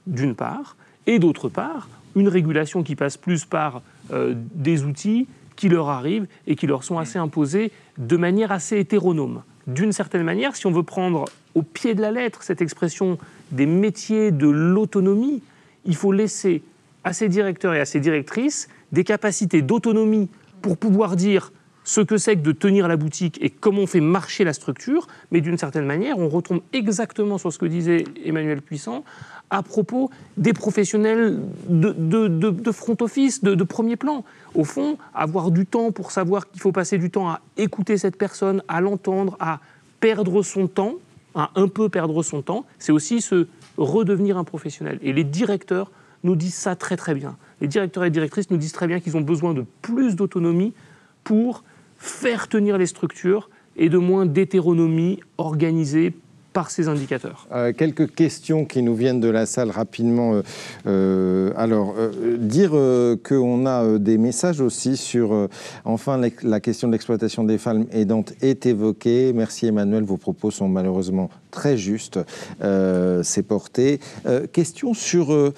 d'une part, et d'autre part, une régulation qui passe plus par des outils qui leur arrivent et qui leur sont assez imposés de manière assez hétéronome. D'une certaine manière, si on veut prendre au pied de la lettre cette expression des métiers de l'autonomie, il faut laisser à ces directeurs et à ces directrices des capacités d'autonomie pour pouvoir dire ce que c'est que de tenir la boutique et comment on fait marcher la structure, mais d'une certaine manière, on retombe exactement sur ce que disait Emmanuel Puissant à propos des professionnels de front office, de premier plan. Au fond, avoir du temps pour savoir qu'il faut passer du temps à écouter cette personne, à l'entendre, à perdre son temps, à un peu perdre son temps, c'est aussi se redevenir un professionnel. Et les directeurs nous disent ça très très bien. Les directeurs et directrices nous disent très bien qu'ils ont besoin de plus d'autonomie pour faire tenir les structures et de moins d'hétéronomie organisée par ces indicateurs. Quelques questions qui nous viennent de la salle rapidement. Dire qu'on a des messages aussi sur, enfin, la question de l'exploitation des femmes aidantes est évoquée. Merci Emmanuel, vos propos sont malheureusement très justes. C'est porté. Question sur...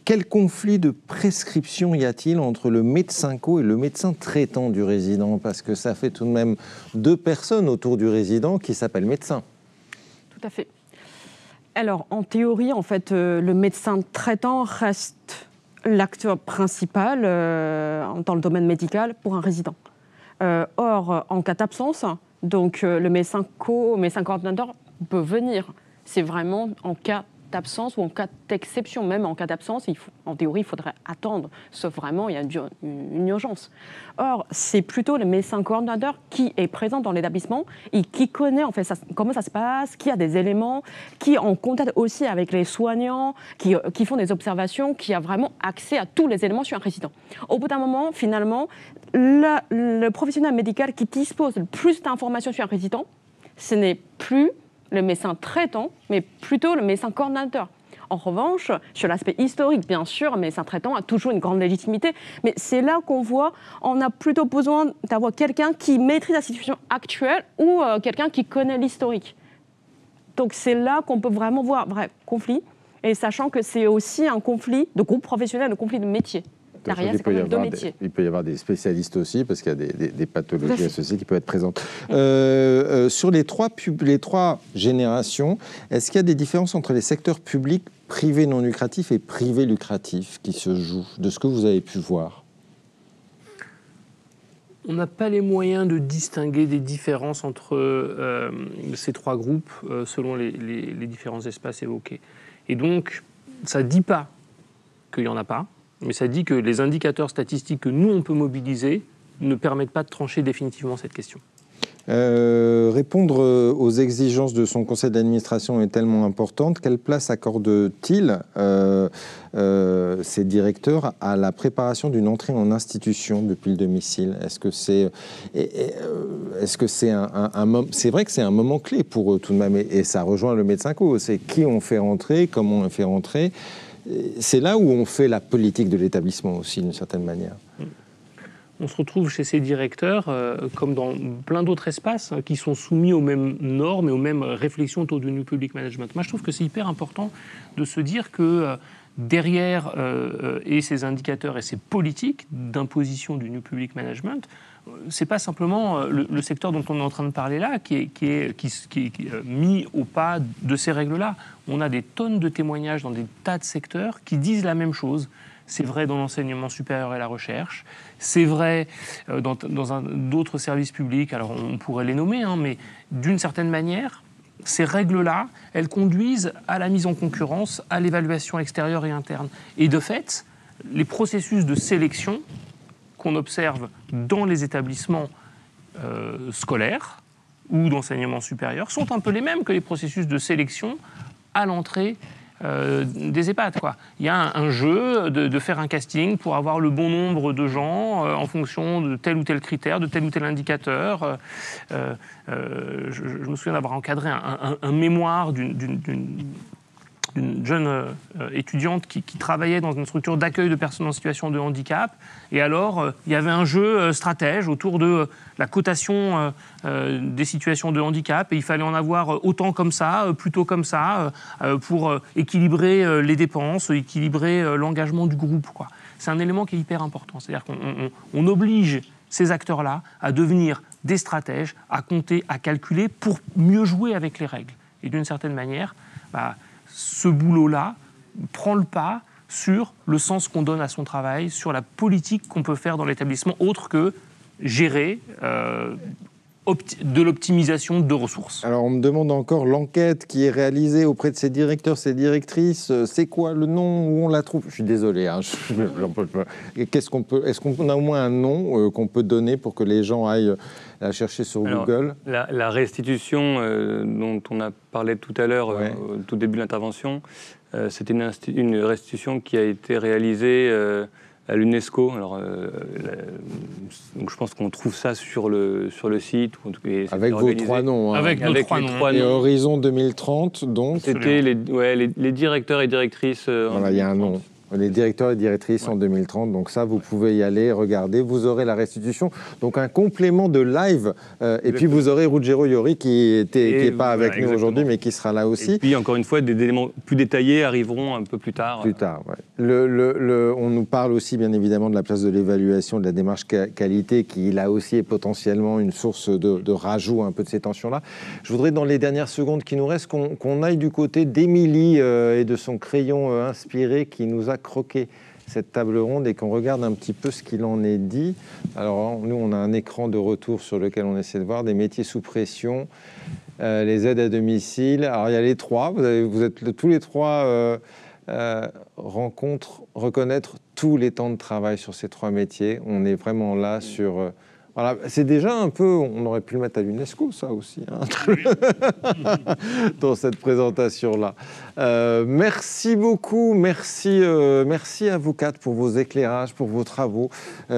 quel conflit de prescription y a-t-il entre le médecin co et le médecin traitant du résident? Parce que ça fait tout de même 2 personnes autour du résident qui s'appellent médecin. Tout à fait. Alors, en théorie, en fait, le médecin traitant reste l'acteur principal dans le domaine médical pour un résident. Or, en cas d'absence, donc le médecin médecin coordinateur peut venir. C'est vraiment en cas d'absence ou en cas d'exception. Même en cas d'absence, en théorie, il faudrait attendre, sauf vraiment, il y a une urgence. Or, c'est plutôt le médecin coordinateur qui est présent dans l'établissement et qui connaît en fait comment ça se passe, qui a des éléments, qui est en contact aussi avec les soignants, qui font des observations, qui a vraiment accès à tous les éléments sur un résident. Au bout d'un moment, finalement, le professionnel médical qui dispose le plus d'informations sur un résident, ce n'est plus le médecin traitant, mais plutôt le médecin coordinateur. En revanche, sur l'aspect historique, bien sûr, un médecin traitant a toujours une grande légitimité, mais c'est là qu'on voit, on a plutôt besoin d'avoir quelqu'un qui maîtrise la situation actuelle ou quelqu'un qui connaît l'historique. Donc c'est là qu'on peut vraiment voir un vrai conflit, et sachant que c'est aussi un conflit de groupe professionnel, un conflit de métier. Derrière, c'est quand même 2 métiers. Il peut y avoir des spécialistes aussi, parce qu'il y a des pathologies associées qui peuvent être présentes. Sur les trois générations, est-ce qu'il y a des différences entre les secteurs publics, privés non lucratifs et privés lucratifs qui se jouent, de ce que vous avez pu voir? On n'a pas les moyens de distinguer des différences entre ces 3 groupes selon les différents espaces évoqués. Et donc, ça ne dit pas qu'il n'y en a pas, mais ça dit que les indicateurs statistiques que nous, on peut mobiliser ne permettent pas de trancher définitivement cette question. Répondre aux exigences de son conseil d'administration est tellement importante. Quelle place accorde-t-il, ces directeurs, à la préparation d'une entrée en institution depuis le domicile? Est-ce que c'est c'est vrai que c'est un moment clé pour eux tout de même, et ça rejoint le médecin co. C'est qui on fait rentrer, comment on fait rentrer. C'est là où on fait la politique de l'établissement aussi, d'une certaine manière. On se retrouve chez ces directeurs, comme dans plein d'autres espaces, qui sont soumis aux mêmes normes et aux mêmes réflexions autour du New Public Management. Moi, je trouve que c'est hyper important de se dire que derrière ces indicateurs et ces politiques d'imposition du New Public Management, c'est pas simplement le secteur dont on est en train de parler là qui est mis au pas de ces règles-là. On a des tonnes de témoignages dans des tas de secteurs qui disent la même chose. C'est vrai dans l'enseignement supérieur et la recherche, c'est vrai dans d'autres services publics, alors on pourrait les nommer, mais d'une certaine manière, ces règles-là, elles conduisent à la mise en concurrence, à l'évaluation extérieure et interne. Et de fait, les processus de sélection qu'on observe dans les établissements scolaires ou d'enseignement supérieur sont un peu les mêmes que les processus de sélection à l'entrée des EHPAD, quoi. Il y a un jeu de faire un casting pour avoir le bon nombre de gens en fonction de tel ou tel critère, de tel ou tel indicateur. Je me souviens d'avoir encadré un mémoire d'une jeune étudiante qui travaillait dans une structure d'accueil de personnes en situation de handicap. Et alors, il y avait un jeu stratège autour de la cotation des situations de handicap. Et il fallait en avoir autant comme ça, plutôt comme ça, pour équilibrer les dépenses, équilibrer l'engagement du groupe, quoi. C'est un élément qui est hyper important. C'est-à-dire qu'on oblige ces acteurs-là à devenir des stratèges, à compter, à calculer pour mieux jouer avec les règles. Et d'une certaine manière, ce boulot-là prend le pas sur le sens qu'on donne à son travail, sur la politique qu'on peut faire dans l'établissement, autre que gérer de l'optimisation de ressources. Alors, on me demande encore l'enquête qui est réalisée auprès de ces directeurs, ces directrices. C'est quoi le nom, où on la trouve? Je suis désolé. Hein, est-ce qu'on a au moins un nom qu'on peut donner pour que les gens aillent la chercher sur Google? La restitution dont on a parlé tout à l'heure, au tout début de l'intervention, c'était une restitution qui a été réalisée à l'UNESCO. Alors, donc je pense qu'on trouve ça sur le site. Avec vos 3 noms. Hein. Avec nos 3 noms. Et Horizon 2030, donc. C'était les directeurs et directrices. Voilà, il y a un nom. Les directeurs et directrices en 2030. Donc ça, vous pouvez y aller, regarder. Vous aurez la restitution. Donc un complément de live. Et puis vous aurez Ruggero Iori qui n'est pas avec nous aujourd'hui, mais qui sera là aussi. Et puis encore une fois, des éléments plus détaillés arriveront un peu plus tard. Plus tard, ouais. On nous parle aussi bien évidemment de la place de l'évaluation, de la démarche qualité, qui là aussi est potentiellement une source de rajout un peu de ces tensions-là. Je voudrais, dans les dernières secondes qui nous restent, qu'on aille du côté d'Émilie et de son crayon inspiré qui nous a croqué cette table ronde et qu'on regarde un petit peu ce qu'il en est dit. Alors nous, on a un écran de retour sur lequel on essaie de voir des métiers sous pression, les aides à domicile. Alors il y a les 3, vous êtes tous les 3 reconnaître tous les temps de travail sur ces 3 métiers. On est vraiment là sur... Voilà, c'est déjà un peu, on aurait pu le mettre à l'UNESCO, ça aussi, hein, dans cette présentation-là. Merci beaucoup, merci à vous 4 pour vos éclairages, pour vos travaux,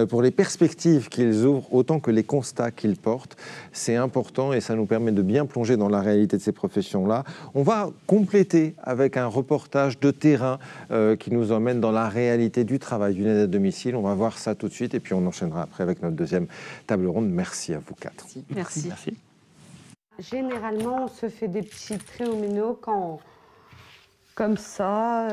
pour les perspectives qu'ils ouvrent, autant que les constats qu'ils portent. C'est important et ça nous permet de bien plonger dans la réalité de ces professions-là. On va compléter avec un reportage de terrain qui nous emmène dans la réalité du travail d'une aide à domicile. On va voir ça tout de suite et puis on enchaînera après avec notre deuxième table ronde. Merci à vous 4. Merci. Généralement, on se fait des petits tréoménos comme ça,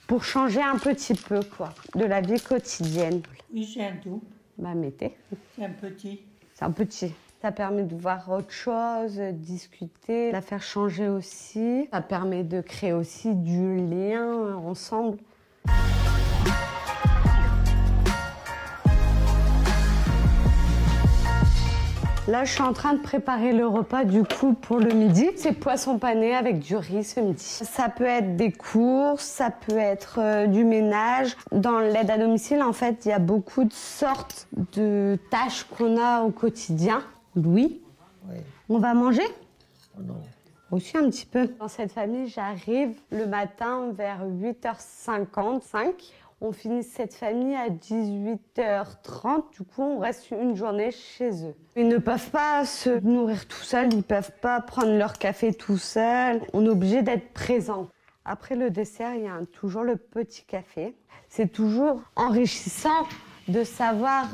pour changer un petit peu quoi, de la vie quotidienne. Oui, j'ai un tout. Bah, mettez. C'est un petit. C'est un petit. Ça permet de voir autre chose, discuter, la faire changer aussi. Ça permet de créer aussi du lien ensemble. Là, je suis en train de préparer le repas du coup pour le midi. C'est poisson pané avec du riz ce midi. Ça peut être des courses, ça peut être du ménage. Dans l'aide à domicile, en fait, il y a beaucoup de sortes de tâches qu'on a au quotidien. Louis, oui. On va manger? Oh non. Aussi un petit peu. Dans cette famille, j'arrive le matin vers 8h55. On finit cette famille à 18h30. Du coup, on reste une journée chez eux. Ils ne peuvent pas se nourrir tout seuls. Ils ne peuvent pas prendre leur café tout seuls. On est obligé d'être présent. Après le dessert, il y a toujours le petit café. C'est toujours enrichissant de savoir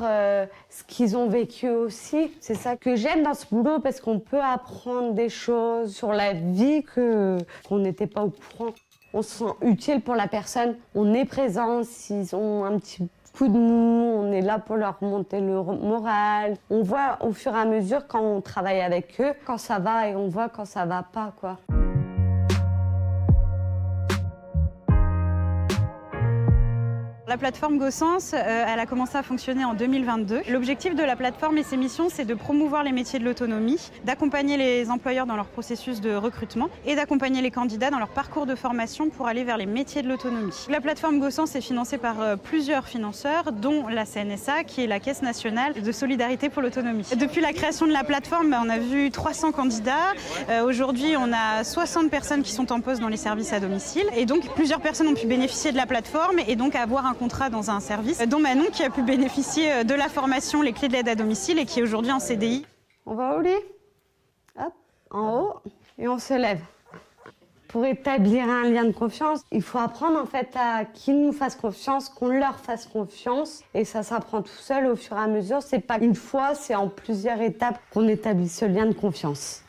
ce qu'ils ont vécu aussi. C'est ça que j'aime dans ce boulot parce qu'on peut apprendre des choses sur la vie qu'on n'était pas au courant. On se sent utile pour la personne, on est présent, s'ils ont un petit coup de mou, on est là pour leur monter le moral. On voit au fur et à mesure quand on travaille avec eux, quand ça va et on voit quand ça va pas, quoi. La plateforme GoSens, elle a commencé à fonctionner en 2022. L'objectif de la plateforme et ses missions, c'est de promouvoir les métiers de l'autonomie, d'accompagner les employeurs dans leur processus de recrutement et d'accompagner les candidats dans leur parcours de formation pour aller vers les métiers de l'autonomie. La plateforme GoSens est financée par plusieurs financeurs, dont la CNSA, qui est la Caisse nationale de solidarité pour l'autonomie. Depuis la création de la plateforme, on a vu 300 candidats. Aujourd'hui, on a 60 personnes qui sont en poste dans les services à domicile. Et donc, plusieurs personnes ont pu bénéficier de la plateforme et donc avoir un contrat dans un service, dont Manon qui a pu bénéficier de la formation Les clés de l'aide à domicile et qui est aujourd'hui en CDI. On va au lit, hop, en haut, et on se lève. Pour établir un lien de confiance, il faut apprendre en fait à qu'ils nous fassent confiance, qu'on leur fasse confiance. Et ça s'apprend tout seul au fur et à mesure. C'est pas une fois, c'est en plusieurs étapes qu'on établit ce lien de confiance.